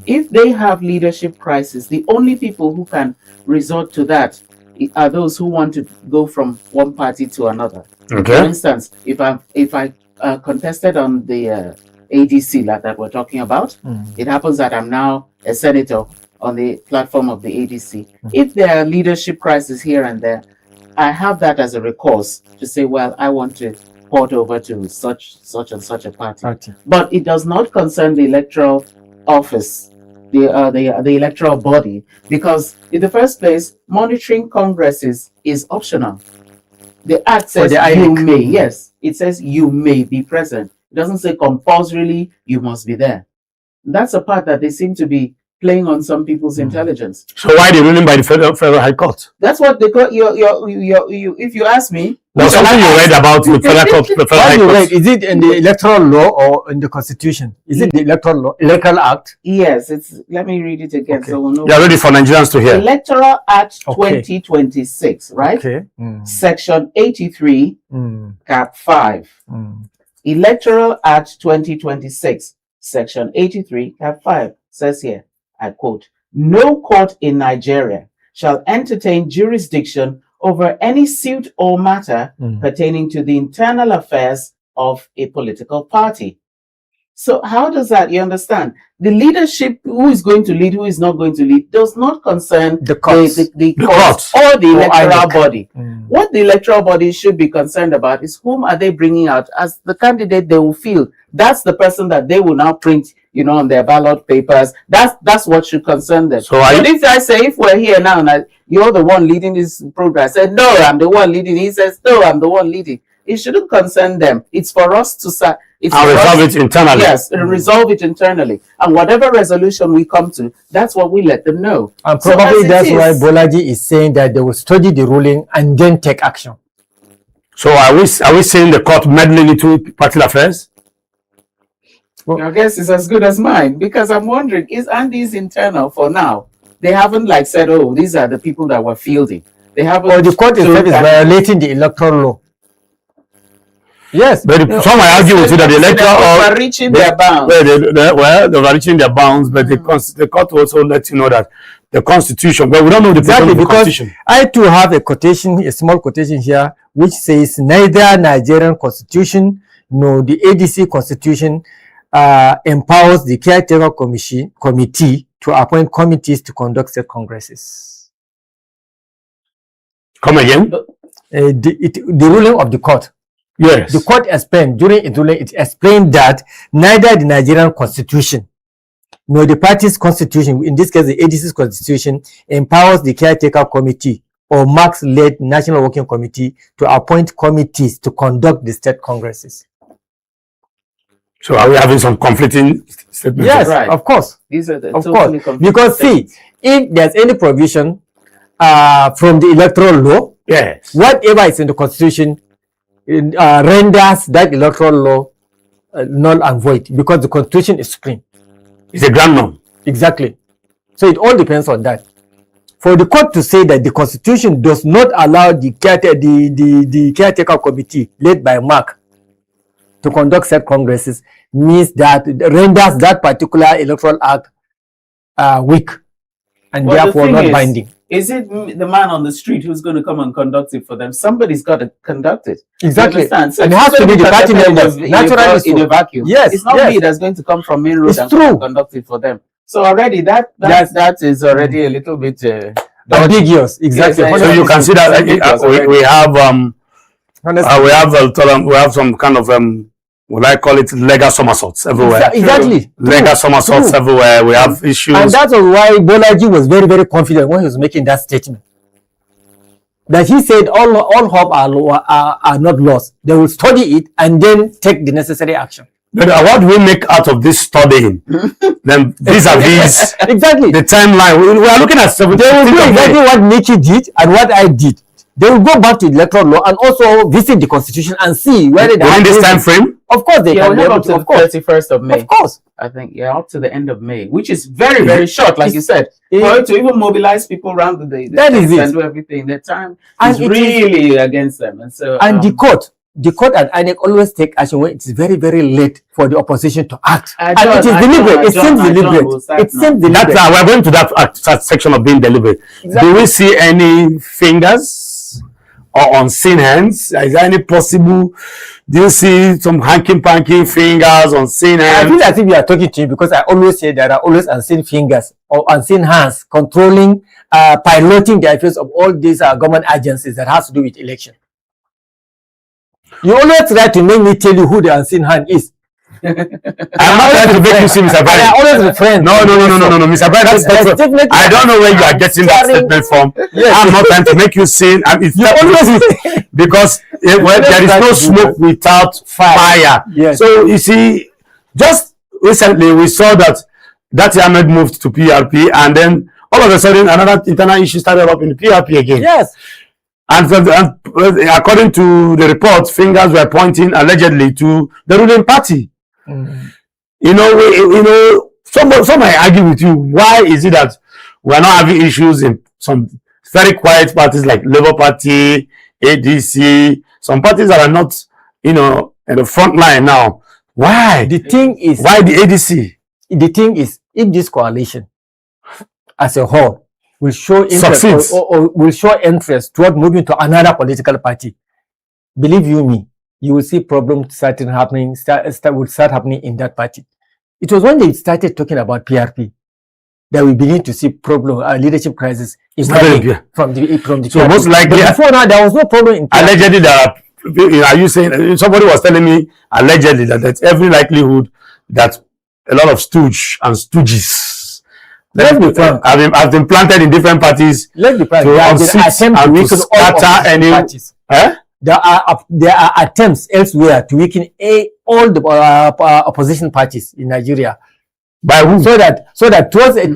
If they have leadership crisis, the only people who can resort to that are those who want to go from one party to another. Okay. For instance, if I contested on the ADC that we're talking about, it happens that I'm now a senator on the platform of the ADC. If there are leadership crises here and there, I have that as a recourse to say, well, I want to port over to such and such a party. But it does not concern the electoral office, the electoral body, because in the first place, monitoring congresses is optional. The act says you may, yes, it says you may be present. It doesn't say compulsorily you must be there. That's a part that they seem to be playing on some people's intelligence. So why the ruling by the Federal High Court? That's what they call if you ask me. There's something you read about the Federal Court. The Federal High Court. Is it in the electoral law or in the Constitution? Is it the electoral law, electoral act? Yes, it's. Let me read it again so we'll know. You're ready for Nigerians to hear. Electoral Act 2026, right? Okay. Section 83, Cap 5. Electoral Act 2026, Section 83, Cap 5 says here, I quote, "No court in Nigeria shall entertain jurisdiction over any suit or matter pertaining to the internal affairs of a political party." So how does that, you understand? The leadership, who is going to lead, who is not going to lead, does not concern the courts or the electoral body. What the electoral body should be concerned about is whom are they bringing out as the candidate they will feel. That's the person that they will now print, on their ballot papers. That's what should concern them. So if I say, if we're here now and you're the one leading this program, I said, no, I'm the one leading. He says, no, I'm the one leading. It shouldn't concern them. It's for us to resolve it internally. Yes, resolve it internally. And whatever resolution we come to, that's what we let them know. And probably that's why Bolaji is saying that they will study the ruling and then take action. So are we saying the court meddling into party affairs? Well, your guess is as good as mine, because I'm wondering, is Andy's internal for now? They haven't said, oh, these are the people that were fielding. They haven't. Or the court itself is violating the electoral law. Yes, but some might argue with you that the electoral are reaching their bounds. They're reaching their bounds, but the court also lets you know that the Constitution. But we don't know the Constitution. I too have a quotation, a small quotation here, which says neither Nigerian Constitution nor the ADC Constitution empowers the caretaker committee to appoint committees to conduct state congresses. Come again? The ruling of the court. Yes. The court explained, during its ruling, it explained that neither the Nigerian Constitution nor the party's constitution, in this case the ADC's constitution, empowers the caretaker committee or Marx-led National Working Committee to appoint committees to conduct the state congresses. So are we having some conflicting statements? Yes, right. Of course. These are the totally because see, if there's any provision from the electoral law, yes, whatever is in the constitution renders that electoral law null and void, because the constitution is supreme. It's a grand norm. Exactly. So it all depends on that. For the court to say that the constitution does not allow the caretaker committee led by Mark to conduct said congresses means that it renders that particular electoral act weak and therefore not binding. Is it the man on the street who's going to come and conduct it for them? Somebody's got to conduct it. Exactly. So and it has to be the party members. Naturally, in a vacuum. Yes. It's not me that's going to come from main road and conduct it for them. So already that is already a little bit ambiguous. Exactly. Yes, so you can see that we have some kind of what I call it legal somersaults everywhere. Exactly. Legal somersaults everywhere. We have issues. And that's why Bolaji was very, very confident when he was making that statement. That he said all hope are not lost. They will study it and then take the necessary action. But what do we make out of this studying? Then vis-a-vis exactly the timeline. We are looking at 17. They will do exactly what Nikki did and what I did. They will go back to the electoral law and also visit the constitution and see whether during this time frame. Of course, they can up to the 31st of May. Of course, I think up to the end of May, which is very, very short, like you said. For it to even mobilize people around the day, that is it, and do everything. The time is really against them, and so the court the court and INEC always take action when it is very, very late for the opposition to act. And it is deliberate. It seems deliberate. It seems deliberate. We're going to that section of being deliberate. Exactly. Do we see any fingers or unseen hands? Is there any possible? Do you see some hanky-panky fingers, unseen hands? I feel as if you are talking to me because I always say there are always unseen fingers or unseen hands controlling, piloting the affairs of all these government agencies that has to do with election. You always try to make me tell you who the unseen hand is. I'm not trying to make you see Mr. Brian. I always refrain. No, Mr. Brian. I don't know where you are getting that statement from. Yes. I'm not trying to make you see. You always because there is no smoke without fire. Yes. So you see, just recently we saw that Ahmed moved to PRP, and then all of a sudden another internal issue started up in the PRP again. Yes. And according to the report, fingers were pointing allegedly to the ruling party. You know, some might argue with you. Why is it that we are not having issues in some very quiet parties like Labour Party, ADC, some parties that are not, in the front line now? Why? The thing is, why the ADC? The thing is, if this coalition as a whole will show interest or will show interest toward moving to another political party, believe you me, you will see problems start happening in that party. It was when they started talking about PRP that we begin to see problem, leadership crisis from the so PRP. Most likely, but before now there was no problem in PRP. Allegedly, are you saying, somebody was telling me allegedly that there's every likelihood that a lot of stooges let's be frank, I've been planted in different parties. Let's be frank. There are attempts to weaken all any parties. There are attempts elsewhere to weaken all the opposition parties in Nigeria. By who? So that towards by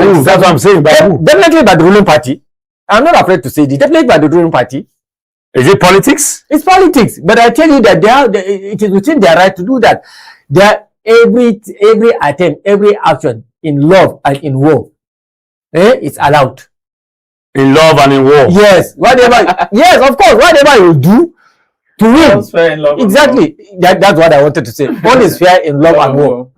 who? That's what I'm saying. By who? Definitely by the ruling party. I'm not afraid to say it. Definitely by the ruling party. Is it politics? It's politics. But I tell you that it is within their right to do that. Every attempt, every action in love and in war, it's allowed. In love and in war. Yes, whatever. Yes, of course. Whatever you do to win. All's fair in love exactly. That's what I wanted to say. All is fair in love and war.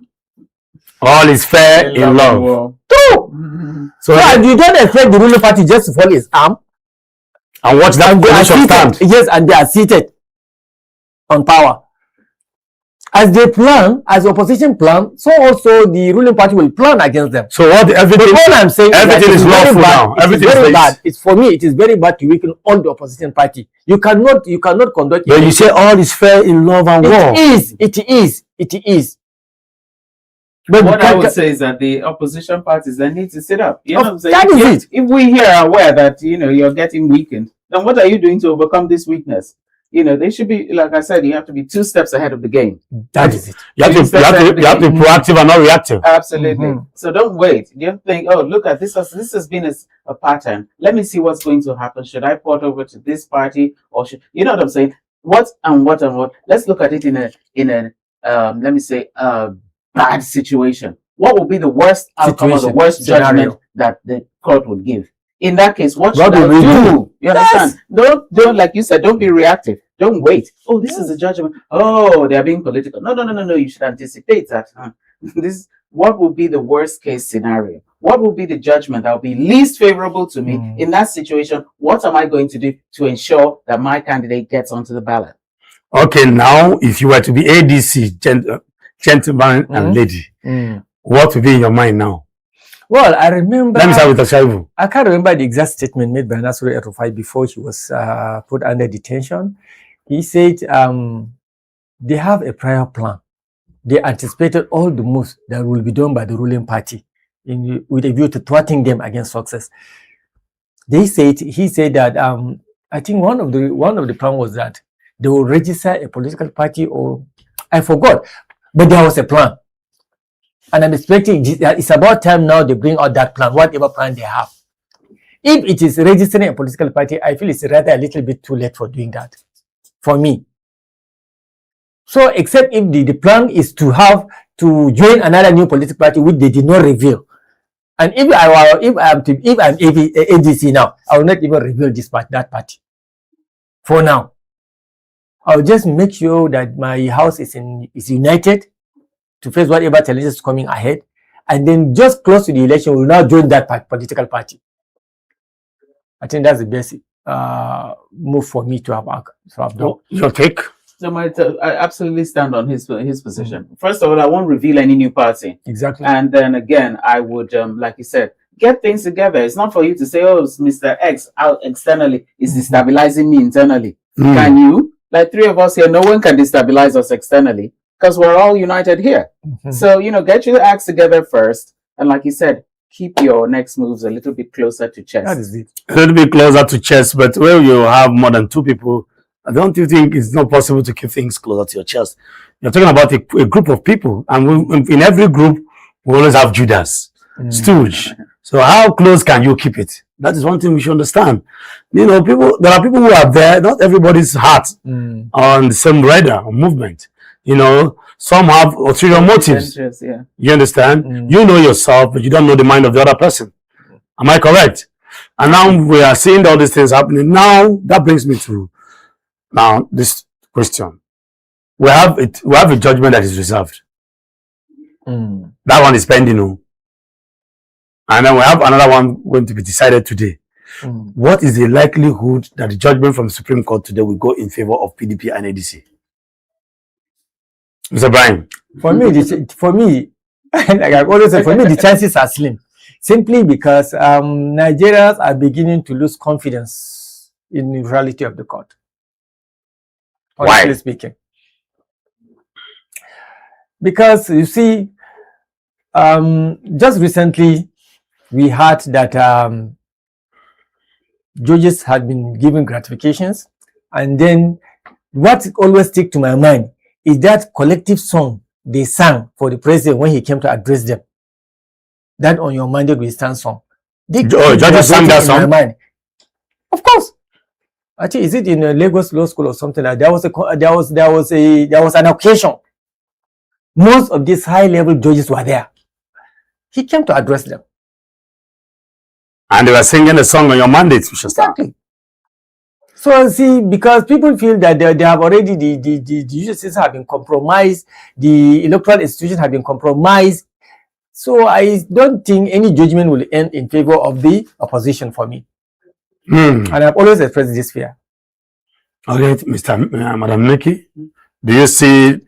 All is fair in love. True. So and you don't expect the ruling party just to fall his arm and watch that coalition stand. Yes, and they are seated on power. As they plan, as the opposition plan, so also the ruling party will plan against them. So everything I'm saying everything is lawful now. Everything is very bad. It's for me. It is very bad to weaken all the opposition party. You cannot conduct. But you say all is fair in love and war. It is. But what I would say is that the opposition parties they need to sit up. You know what I'm saying? That is it. If we here are aware that you're getting weakened, then what are you doing to overcome this weakness? They should be, like I said, you have to be 2 steps ahead of the game. That is it. You have to be proactive and not reactive. Absolutely. So don't wait. You don't think, oh, look at this. This has been a pattern. Let me see what's going to happen. Should I port over to this party or should you know what I'm saying? What and what? Let's look at it in a let me say bad situation. What will be the worst outcome or the worst judgment that the court would give? In that case, what should I do? You understand? Yes. Don't like you said, don't be reactive. Don't wait. Oh, this is a judgment. Oh, they are being political. No. You should anticipate that. What will be the worst case scenario? What will be the judgment that will be least favorable to me in that situation? What am I going to do to ensure that my candidate gets onto the ballot? Okay, now if you were to be ADC, gentleman and lady, what would be in your mind now? Well, I remember. Let me start with Ashaibu. I can't remember the exact statement made by Nasru El-Rufai before he was put under detention. He said they have a prior plan. They anticipated all the moves that will be done by the ruling party with a view to thwarting them against success. He said that I think one of the plan was that they will register a political party, or I forgot, but there was a plan. And I'm expecting it's about time now they bring out that plan, whatever plan they have. If it is registering a political party, I feel it's rather a little bit too late for doing that, for me. So, except if the plan is to join another new political party, which they did not reveal. And if I'm ADC now, I will not even reveal that party for now. I'll just make sure that my house is united to face whatever challenges coming ahead. And then just close to the election, we'll now join that political party. I think that's the basic move for me to have done. Your take? So I absolutely stand on his position. First of all, I won't reveal any new party. Exactly. And then again, I would, like you said, get things together. It's not for you to say, oh, Mr. X out externally is destabilizing me internally. Can you? Like 3 of us here, no one can destabilize us externally because we're all united here. So, get your acts together first. And like you said, keep your next moves a little bit closer to chess. That is it. A little bit closer to chess, but where you have more than 2 people, don't you think it's not possible to keep things closer to your chest? You're talking about a group of people, and in every group, we always have Judas, stooge. So how close can you keep it? That is one thing we should understand. There are people who are there, not everybody's heart on the same radar or movement. Some have ulterior motives. Yeah. You understand? You know yourself, but you don't know the mind of the other person. Am I correct? And now we are seeing all these things happening. Now, that brings me to this question. We have a judgment that is reserved. That one is pending. And then we have another one going to be decided today. What is the likelihood that the judgment from the Supreme Court today will go in favor of PDP and ADC? Mr. Brian? For me, like I've always said, for me, the chances are slim. Simply because Nigerians are beginning to lose confidence in the neutrality of the court. Honestly speaking. Because you see, just recently we heard that judges had been given gratifications, and then what always sticks to my mind is that collective song they sang for the president when he came to address them. That "On Your Mandate We Stand" song. Judges sang that song? Of course. I think, is it in Lagos Law School or something like that? There was an occasion. Most of these high-level judges were there. He came to address them. And they were singing the song "On Your Mandate." Exactly. So see, because people feel that they have already, the judicial system have been compromised, the electoral institution have been compromised. So I don't think any judgment will end in favor of the opposition for me. And I've always expressed this fear. Okay, Madam Nikki, do you see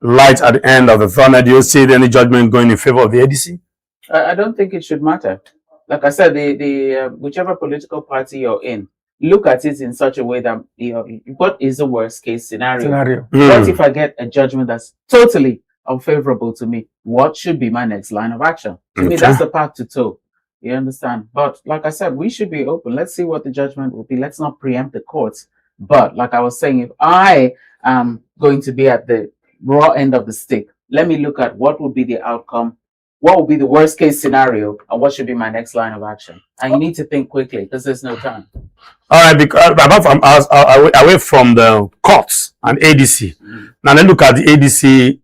light at the end of the tunnel? Do you see any judgment going in favor of the ADC? I don't think it should matter. Like I said, whichever political party you're in, look at it in such a way that what is the worst case scenario? What if I get a judgment that's totally unfavorable to me? What should be my next line of action? To me, that's the path to toe. You understand? But like I said, we should be open. Let's see what the judgment will be. Let's not preempt the courts. But like I was saying, if I am going to be at the raw end of the stick, let me look at what would be the outcome, what would be the worst case scenario, and what should be my next line of action. And you need to think quickly because there's no time. All right, because apart from us, away from the courts and ADC, now let's look at the ADC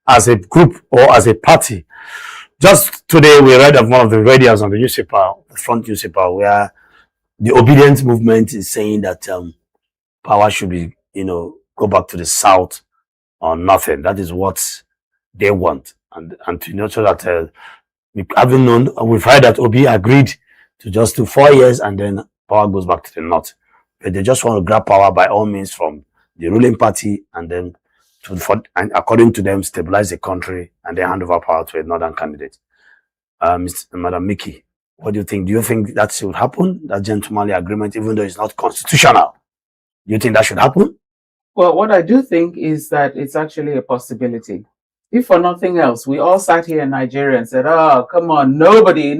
as a group or as a party. Just today, we read of one of the radios on the newspaper, the front newspaper, where the obedience movement is saying that power should be, go back to the south or nothing. That is what they want. And to know so that we've heard that Obi agreed to just do 4 years and then power goes back to the north. But they just want to grab power by all means from the ruling party and then and according to them, stabilize the country and then hand over power to a northern candidate. Madam Mickey, what do you think? Do you think that should happen? That gentlemanly agreement, even though it's not constitutional, do you think that should happen? Well, what I do think is that it's actually a possibility. If for nothing else, we all sat here in Nigeria and said, oh, come on, nobody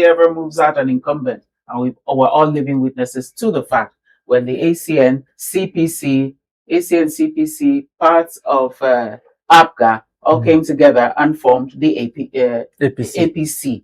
ever moves out an incumbent. And we're all living witnesses to the fact when the ACN, CPC, parts of APGA all came together and formed the APC.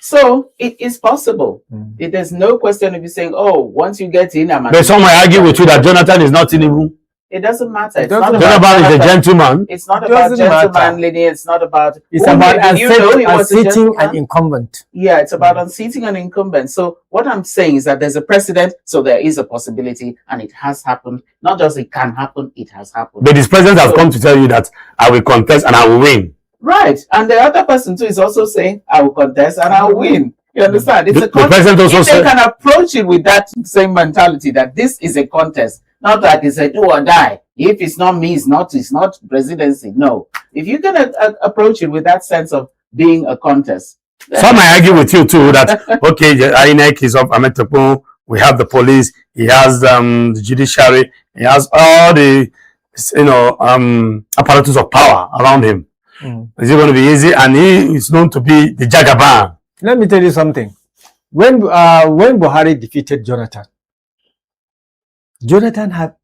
So it is possible. There's no question of you saying, oh, once you get in, but some might argue with you that Jonathan is not Tinubu. It doesn't matter. It's doesn't not Jonathan about is a Jonathan. gentleman. It's not It about doesn't matter. gentleman lineage. It's not about. It's Who about did you know he was a unseating gentleman? an incumbent. Yeah, it's about unseating an incumbent. So what I'm saying is that there's a precedent, so there is a possibility, and it has happened. Not just it can happen, it has happened. But this president has come to tell you that I will contest and I will win. Right. And the other person too is also saying, I will contest and I will win. You understand? It's The a contest. president also If they said, can approach it with that same mentality that this is a contest, not that it's a do or die. If it's not me, it's not presidency. No. If you can approach it with that sense of being a contest. some might argue with you too that, okay, the INEC is of Ametokun, we have the police, he has the judiciary, he has all the, apparatus of power around him. Is it going to be easy? And he is known to be the Jagaban. Let me tell you something. When Buhari defeated Jonathan had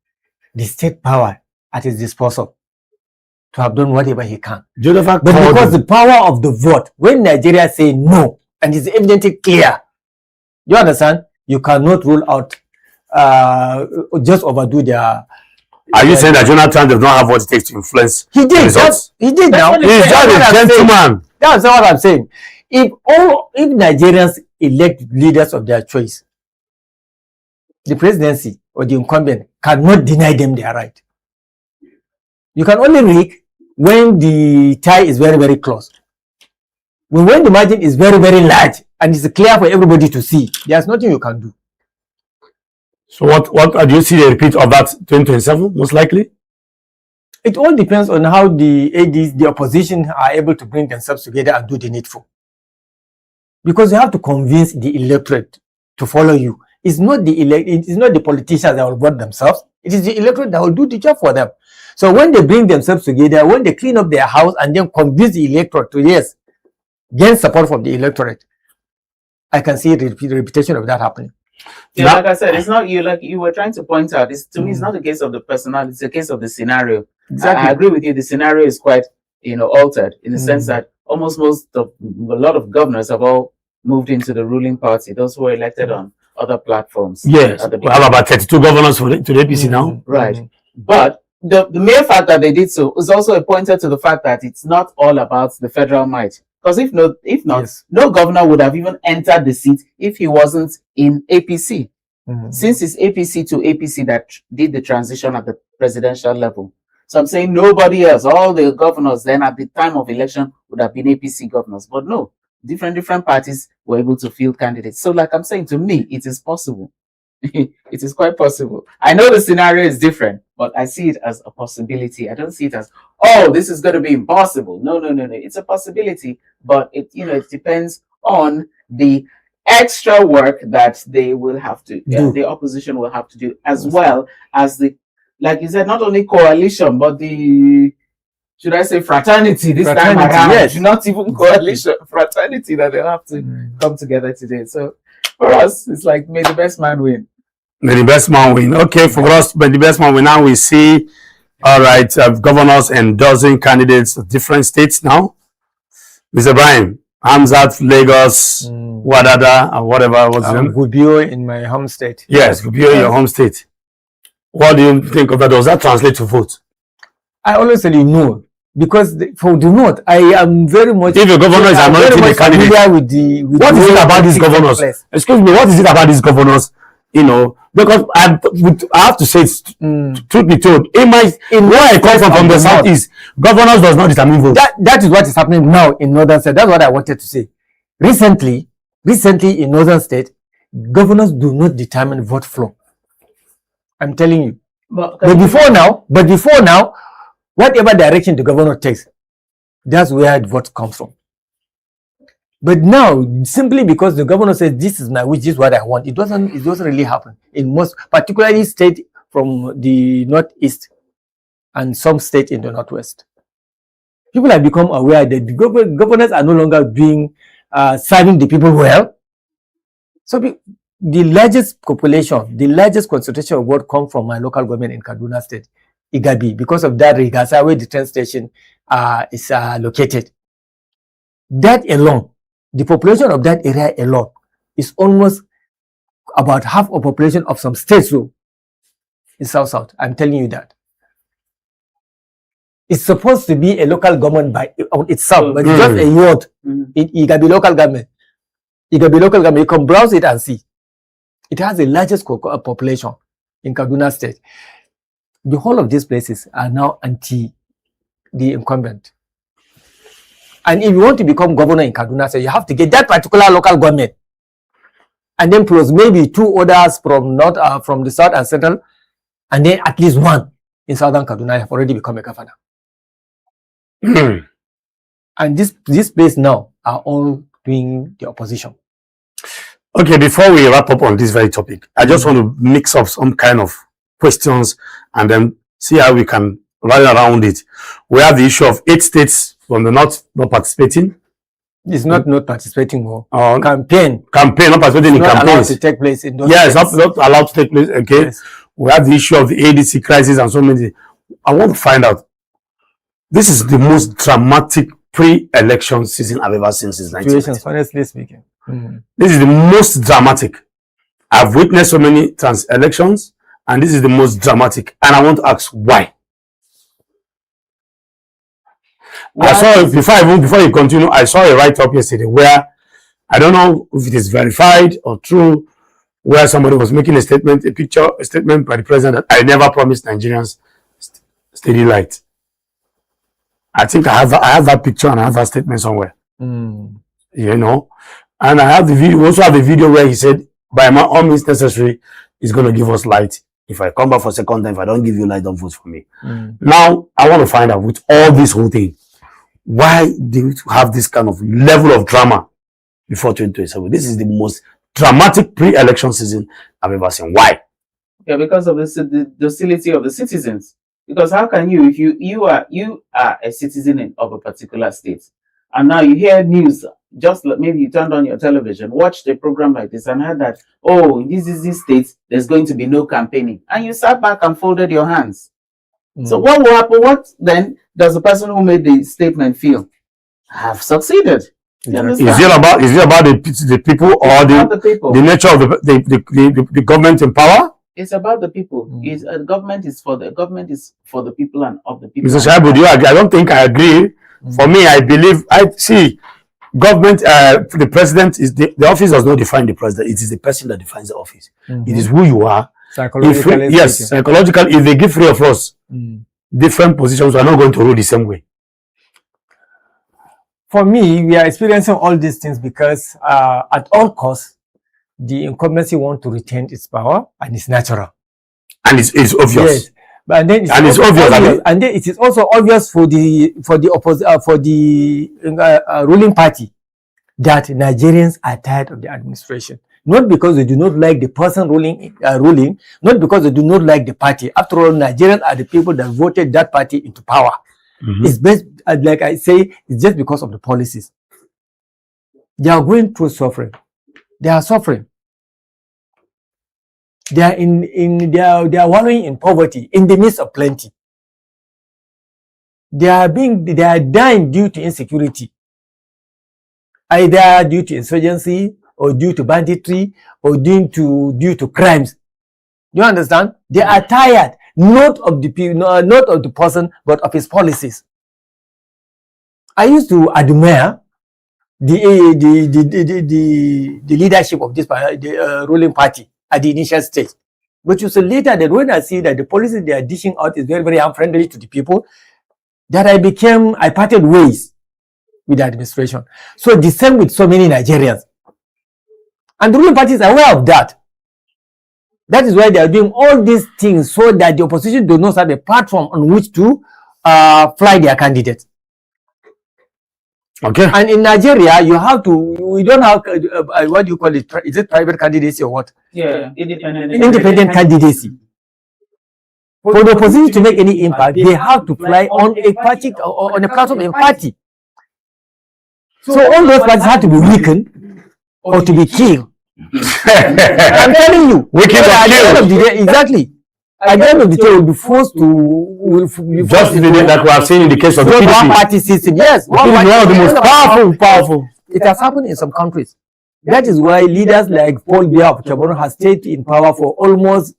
the state power at his disposal to have done whatever he can. Jonathan, but because the power of the vote, when Nigeria say no, and it's evidently clear, you understand, you cannot rule out, just overdo their. Are you saying that Jonathan does not have what it takes to influence? He did. He did now. He's just a gentleman. That's what I'm saying. If Nigerians elect leaders of their choice, the presidency or the incumbent cannot deny them their right. You can only rig when the tie is very, very close. When the margin is very, very large and it's clear for everybody to see, there's nothing you can do. So what do you see the repeat of that 2027 most likely? It all depends on how the opposition are able to bring themselves together and do the needful. Because you have to convince the electorate to follow you. It's not the politicians that will vote themselves. It is the electorate that will do the job for them. So when they bring themselves together, when they clean up their house and then convince the electorate to, yes, gain support from the electorate, I can see the repetition of that happening. Yeah, like I said, it's not you. Like you were trying to point out, to me, it's not a case of the personality; it's a case of the scenario. Exactly. I agree with you. The scenario is quite, altered in the sense that a lot of governors have all moved into the ruling party. Those who were elected on other platforms. Yes, we have about 32 governors to the APC now. Right, but the mere fact that they did so is also a pointer to the fact that it's not all about the federal might. Because if not, yes, no governor would have even entered the seat if he wasn't in APC. Since it's APC to APC that did the transition at the presidential level. So I'm saying nobody else, all the governors then at the time of election would have been APC governors. But no, different parties were able to field candidates. So like I'm saying, to me, it is possible. It is quite possible. I know the scenario is different, but I see it as a possibility. I don't see it as, oh, this is going to be impossible. No. It's a possibility, but it depends on the extra work that they will have to, the opposition will have to do, as well as like you said, not only coalition, but should I say fraternity this time around? Yes. Not even coalition, fraternity that they'll have to come together today. So for us, it's like, may the best man win. May the best man win. Okay, for us, may the best man win. Now we see, all right, governors endorsing candidates of different states now. Mr. Brian, Hamzat, Lagos, Wadada, or whatever was it? Gubio in my home state. Yes, Gubio in your home state. What do you think of that? Does that translate to vote? I always say no. Because for the North, I am very much. If your governor is anointing the candidate, what is it about these governors? Excuse me, what is it about these governors? Because I have to say, truth be told, in where I come from the southeast, governors does not determine votes. That is what is happening now in northern state. That's what I wanted to say. Recently in northern state, governors do not determine vote flow. I'm telling you. But before now, whatever direction the governor takes, that's where the vote comes from. But now, simply because the governor says this is my wish, this is what I want, it doesn't really happen in most, particularly states from the northeast and some states in the northwest. People have become aware that the governors are no longer serving the people well. So the largest population, the largest concentration of vote come from my local government in Kaduna State, Igabi, because of that Rigasa, where the train station is located. That alone, the population of that area alone is almost about half of population of some states in South. I'm telling you that. It's supposed to be a local government by itself, but it's just a word. It can be local government. It can be local government. You can browse it and see. It has the largest population in Kaduna State. The whole of these places are now anti the incumbent. And if you want to become governor in Kaduna State, you have to get that particular local government. And then plus maybe 2 others from north, from the south and central, and then at least 1 in southern Kaduna have already become a governor. And this place now are all doing the opposition. Okay, before we wrap up on this very topic, I just want to mix up some kind of questions and then see how we can rally around it. We have the issue of 8 states from the north not participating. It's not participating more. Campaign. Not participating in campaigns. Not allowed to take place in those states. Not allowed to take place. Okay. Yes. We have the issue of the ADC crisis and so many. I want to find out. This is the most dramatic pre-election season I've ever seen since 1990. Honestly speaking. This is the most dramatic. I've witnessed so many elections, and this is the most dramatic. And I want to ask why. I saw before you continue, I saw a write-up yesterday where I don't know if it is verified or true, where somebody was making a statement by the president that I never promised Nigerians steady light. I think I have that picture and I have that statement somewhere. You know, and I have the video. Also have the video where he said, "By all means necessary, he's going to give us light. If I come back for a second time, if I don't give you light, don't vote for me." Now I want to find out with all this whole thing, why do we have this kind of level of drama before 2027? This is the most dramatic pre-election season I've ever seen. Why? Yeah, because of the docility of the citizens. Because how can you, if you are a citizen of a particular state, and now you hear news, just like maybe you turned on your television, watched a program like this, and heard that, oh, in this state, there's going to be no campaigning, and you sat back and folded your hands. So what will happen? What then does the person who made the statement feel? Have succeeded. Is it about the people or the nature of the government in power? It's about the people. Government is for the people and of the people. Mr. Shaibu, do you agree? I don't think I agree. For me, I believe government. The president is the office does not define the president. It is the person that defines the office. It is who you are. Psychologically, psychologically. If they give 3 of us different positions, we are not going to rule the same way. For me, we are experiencing all these things because at all costs, the incumbency want to retain its power, and it's natural. And it's obvious. Yes. But then it's obvious. And then it is also obvious for the ruling party that Nigerians are tired of the administration. Not because they do not like the person ruling, not because they do not like the party. After all, Nigerians are the people that voted that party into power. It's best, like I say, it's just because of the policies. They are going through suffering. They are suffering. They are they are wallowing in poverty in the midst of plenty. They are dying due to insecurity, either due to insurgency or due to banditry or due to crimes. You understand? They are tired not of the person, but of his policies. I used to admire the leadership of this ruling party at the initial stage. But you see later that when I see that the policies they are dishing out is very, very unfriendly to the people, that I parted ways with the administration. So the same with so many Nigerians. And the ruling parties are aware of that. That is why they are doing all these things so that the opposition does not have a platform on which to fly their candidates. Okay. And in Nigeria, we don't have, what do you call it? Is it private candidacy or what? Yeah, independent candidacy. For the opposition to make any impact, they have to fly on a party, on a platform of a party. So all those parties have to be weakened or to be killed. I'm telling you. Weakened or killed. Exactly. At the end of the day, we'll be forced to... Just the day that we have seen in the case of the PDP. One-party system, yes. One of the most powerful. It has happened in some countries. That is why leaders like Paul Biya of Cameroon has stayed in power for almost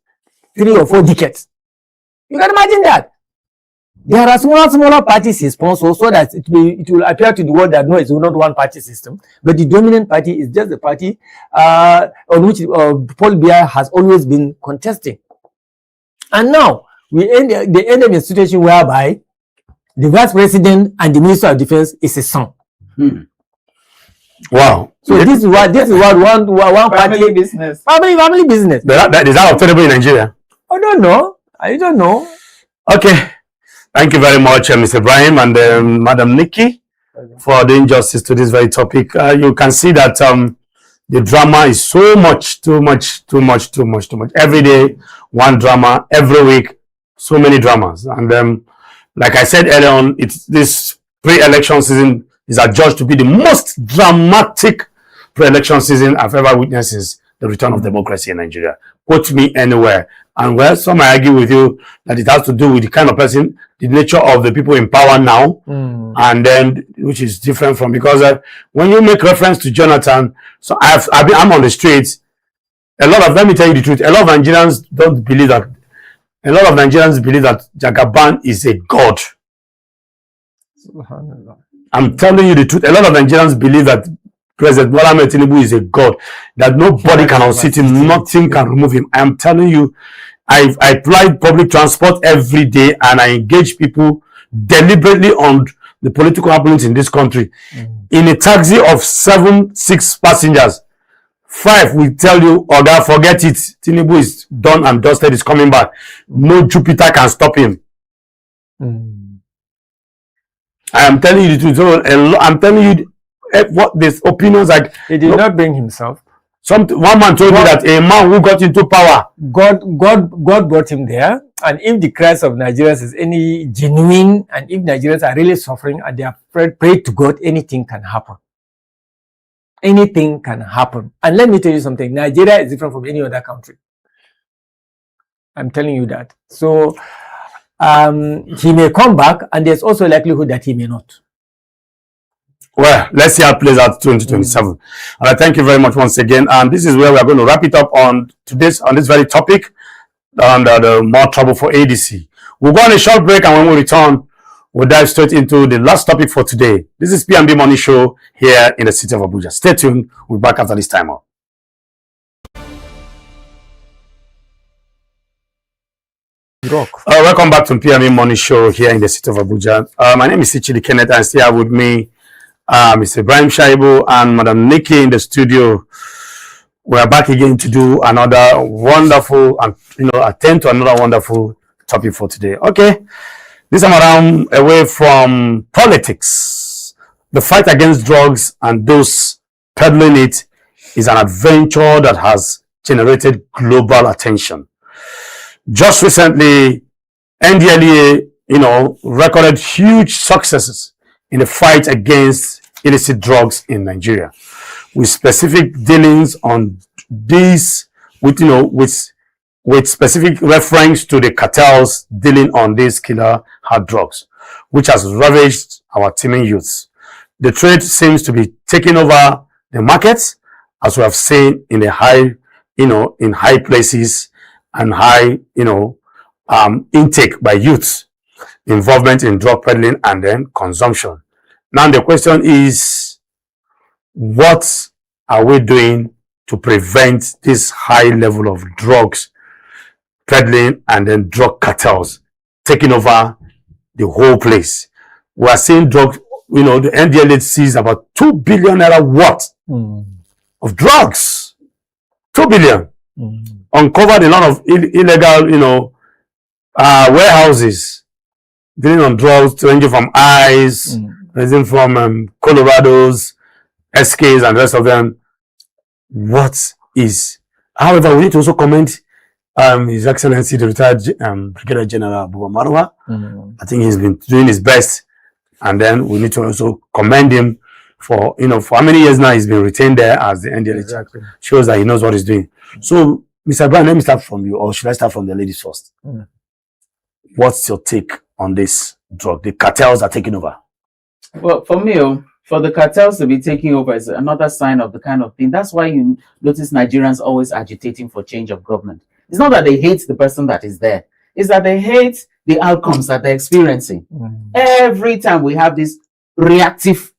3 or 4 decades. You can imagine that. There are smaller parties he sponsors so that it will appear to the world that no, it's not one party system, but the dominant party is just the party on which Paul Biya has always been contesting. And now they end up in a situation whereby the vice president and the minister of defense is his son. Wow. So this is what one family business. Family business. Is that obtainable in Nigeria? I don't know. Okay. Thank you very much, Mr. Ibrahim and Madam Nikki, for doing justice to this very topic. You can see that the drama is so much, too much. Every day, one drama. Every week, so many dramas. And like I said earlier on, this pre-election season is adjudged to be the most dramatic pre-election season I've ever witnessed since the return of democracy in Nigeria. Put me anywhere. And well, some might argue with you that it has to do with the kind of person, the nature of the people in power now, and then which is different from, because when you make reference to Jonathan, so I'm on the streets. Let me tell you the truth. A lot of Nigerians believe that Jagaban is a god. I'm telling you the truth. A lot of Nigerians believe that President Bola Ahmed Tinubu is a god, that nobody can unseat him, nothing can remove him. I am telling you, I apply public transport every day and I engage people deliberately on the political happenings in this country. In a taxi of 6 passengers, 5 will tell you, Oga, forget it. Tinubu is done and dusted, is coming back. No Jupiter can stop him. I am telling you the truth. So, I'm telling you what these opinions like. He did not bring himself. One man told me that a man who got into power, God brought him there. And if the cries of Nigerians is any genuine, and if Nigerians are really suffering and they are pray to God, anything can happen. Anything can happen. And let me tell you something. Nigeria is different from any other country. I'm telling you that. So he may come back, and there's also likelihood that he may not. Well, let's see how it plays out 2027. And I thank you very much once again. And this is where we're going to wrap it up on this very topic, on the more trouble for ADC. We'll go on a short break, and when we return, we'll dive straight into the last topic for today. This is P&B Money Show here in the city of Abuja. Stay tuned. We'll be back after this time out. Welcome back to P&B Money Show here in the city of Abuja. My name is Ichidi Kenneth, and still here with me Mr. Ibrahim Shaibu and Madam Nikki in the studio. We are back again to do another wonderful and attend to another wonderful topic for today. Okay, this time around, away from politics, the fight against drugs and those peddling it is an adventure that has generated global attention. Just recently, NDLEA, recorded huge successes in the fight against illicit drugs in Nigeria, with specific dealings on these, with specific reference to the cartels dealing on these killer hard drugs, which has ravaged our teeming youths. The trade seems to be taking over the markets, as we have seen in the in high places and high, intake by youths, involvement in drug peddling and then consumption. Now the question is, what are we doing to prevent this high level of drugs peddling and then drug cartels taking over the whole place? We are seeing drugs, the NDLEA sees about 2 billion naira worth of drugs. 2 billion. Uncovered a lot of illegal, warehouses dealing on drugs, ranging from ice, ranging from Colorado's, SKs, and the rest of them. However, we need to also commend His Excellency, the retired Brigadier General Abuba Marwa. I think he's been doing his best, and then we need to also commend him for how many years now he's been retained there as the NDLEA. Exactly. Shows that he knows what he's doing. So, Mr. Brown, let me start from you, or should I start from the ladies first? What's your take on this drug? The cartels are taking over. Well, for me, for the cartels to be taking over is another sign of the kind of thing. That's why you notice Nigerians always agitating for change of government. It's not that they hate the person that is there. It's that they hate the outcomes that they're experiencing. Every time we have this reactive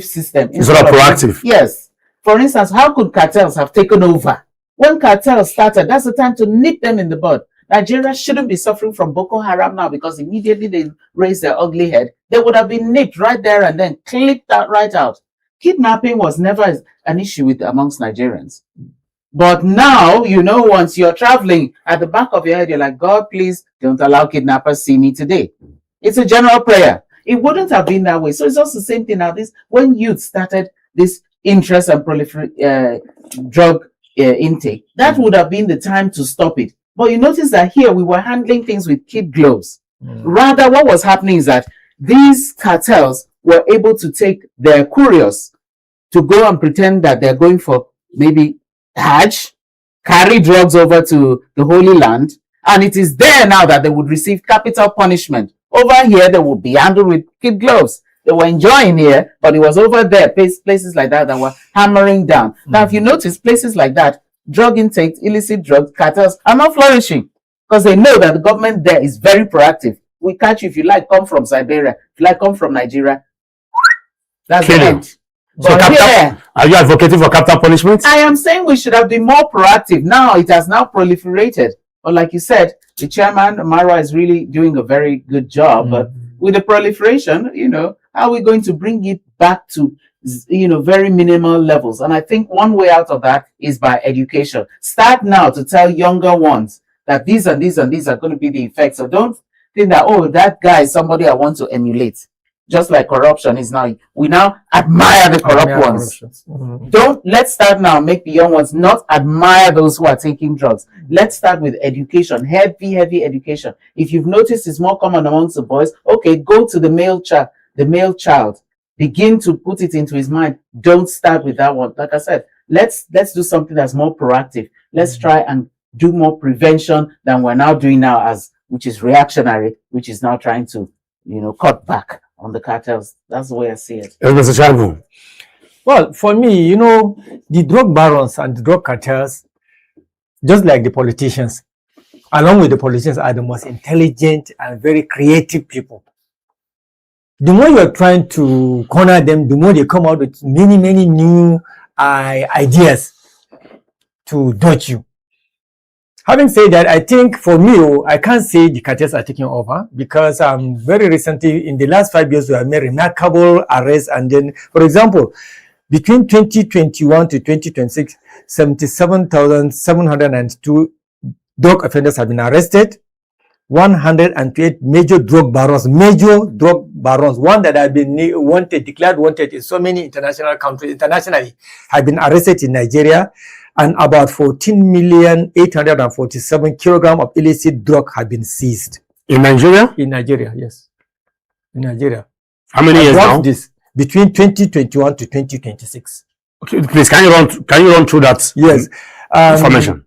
system. Instead of proactive. Yes. For instance, how could cartels have taken over? When cartels started, that's the time to nip them in the bud. Nigeria shouldn't be suffering from Boko Haram now, because immediately they raised their ugly head. They would have been nipped right there and then clipped that right out. Kidnapping was never an issue amongst Nigerians. But now, once you're traveling, at the back of your head, you're like, God, please don't allow kidnappers see me today. It's a general prayer. It wouldn't have been that way. So it's also the same thing now. When youth started this interest and drug intake, that would have been the time to stop it. But you notice that here we were handling things with kid gloves. Rather, what was happening is that these cartels were able to take their couriers to go and pretend that they're going for maybe Hajj, carry drugs over to the Holy Land, and it is there now that they would receive capital punishment. Over here, they would be handled with kid gloves. They were enjoying here, but it was over there, places like that were hammering down. Now, if you notice, places like that, drug intake, illicit drugs, cartels are not flourishing, because they know that the government there is very proactive. We catch you if you like, come from Siberia. If you like, come from Nigeria. That's the end. So are you advocating for capital punishment? I am saying we should have been more proactive. Now it has now proliferated. But like you said, the chairman, Marwa, is really doing a very good job. But with the proliferation, how are we going to bring it back to, very minimal levels? And I think one way out of that is by education. Start now to tell younger ones that these and these and these are going to be the effects. So don't think that, oh, that guy is somebody I want to emulate. Just like corruption is now, we now admire the corrupt ones. Let's start now, make the young ones not admire those who are taking drugs. Let's start with education, heavy education. If you've noticed it's more common amongst the boys, okay, go to the male child, begin to put it into his mind. Don't start with that one. Like I said, let's do something that's more proactive. Let's try and do more prevention than we're now doing now, which is reactionary, which is now trying to, cut back on the cartels. That's the way I see it. Mr. Chairman. Well, for me, the drug barons and the drug cartels, just like the politicians, along with the politicians, are the most intelligent and very creative people. The more you're trying to corner them, the more they come out with many new ideas to dodge you. Having said that, I think for me, I can't say the cartels are taking over, because very recently, in the last 5 years, we have made remarkable arrests. And then, for example, between 2021 to 2026, 77,702 drug offenders have been arrested. 128 major drug barons, one that have been declared wanted in so many international countries, internationally, have been arrested in Nigeria. And about 14,847 kilograms of illicit drug have been seized. In Nigeria? In Nigeria, yes. In Nigeria. How many years now? This between 2021 to 2026. Okay, please, can you run through that? Yes. Information.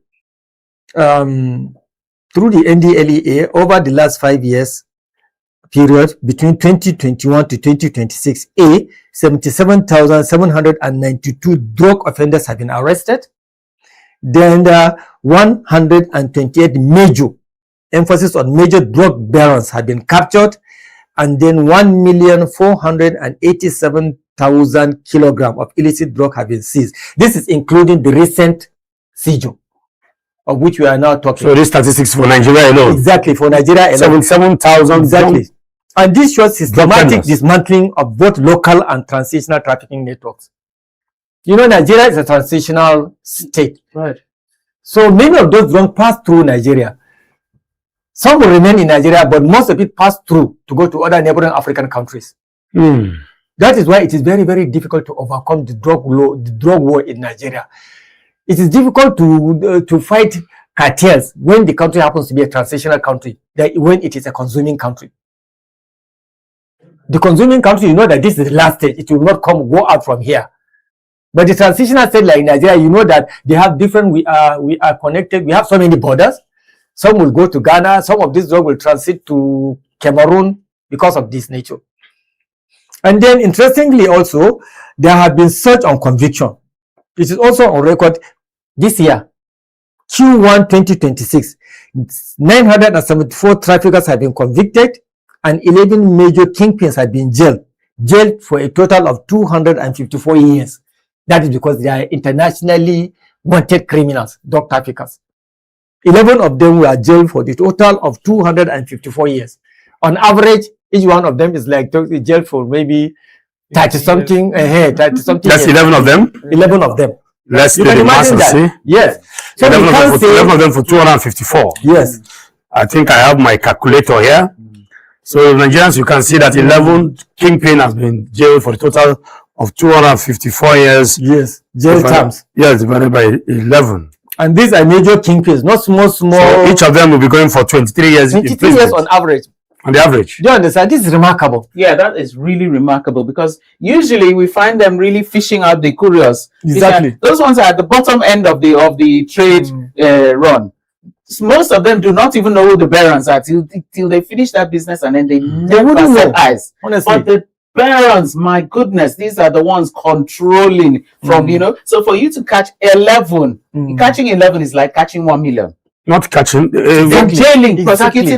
Through the NDLEA, over the last 5 years period, between 2021 to 2026, 77,792 drug offenders have been arrested. Then 128 major, emphasis on major drug barons, have been captured, and then 1,487,000 kilograms of illicit drug have been seized. This is including the recent seizure, of which we are now talking. So this statistics for Nigeria alone? Exactly, for Nigeria alone. 77,000. Exactly. And this shows systematic dismantling of both local and transitional trafficking networks. Nigeria is a transitional state. Right. So many of those drugs pass through Nigeria. Some will remain in Nigeria, but most of it pass through to go to other neighboring African countries. That is why it is very, very difficult to overcome the drug war in Nigeria. It is difficult to fight cartels when the country happens to be a transitional country, when it is a consuming country. The consuming country, that this is the last stage. It will not go out from here. But the transitional state like Nigeria, that they have different, we are connected. We have so many borders. Some will go to Ghana. Some of this drug will transit to Cameroon because of this nature. And then, interestingly also, there have been search on conviction. It is also on record this year. Q1 2026, 974 traffickers have been convicted and 11 major kingpins have been jailed for a total of 254 years. That is because they are internationally wanted criminals, drug traffickers. 11 of them were jailed for the total of 254 years. On average, each one of them is like jailed for maybe 30-something. 30-something. That's 11 of them? 11 of them. Let's do the math and see. Yes. So 11 of them for 254. Yes. I think I have my calculator here. So Nigerians, you can see that 11 kingpin has been jailed for a total of 254 years. Yes. Jail terms. Yes, divided by 11. And these are major kingpins, not small. So each of them will be going for 23 years. 23 years on average. On the average. Do you understand? This is remarkable. Yeah, that is really remarkable because usually we find them really fishing out the curious. Exactly. Those ones are at the bottom end of the trade run. Most of them do not even know who the barons are till they finish that business, and then they never set eyes. Honestly. But the barons, my goodness, these are the ones controlling from, So for you to catch 11, catching 11 is like catching 1 million. Not catching. Jailing, Exactly. prosecuting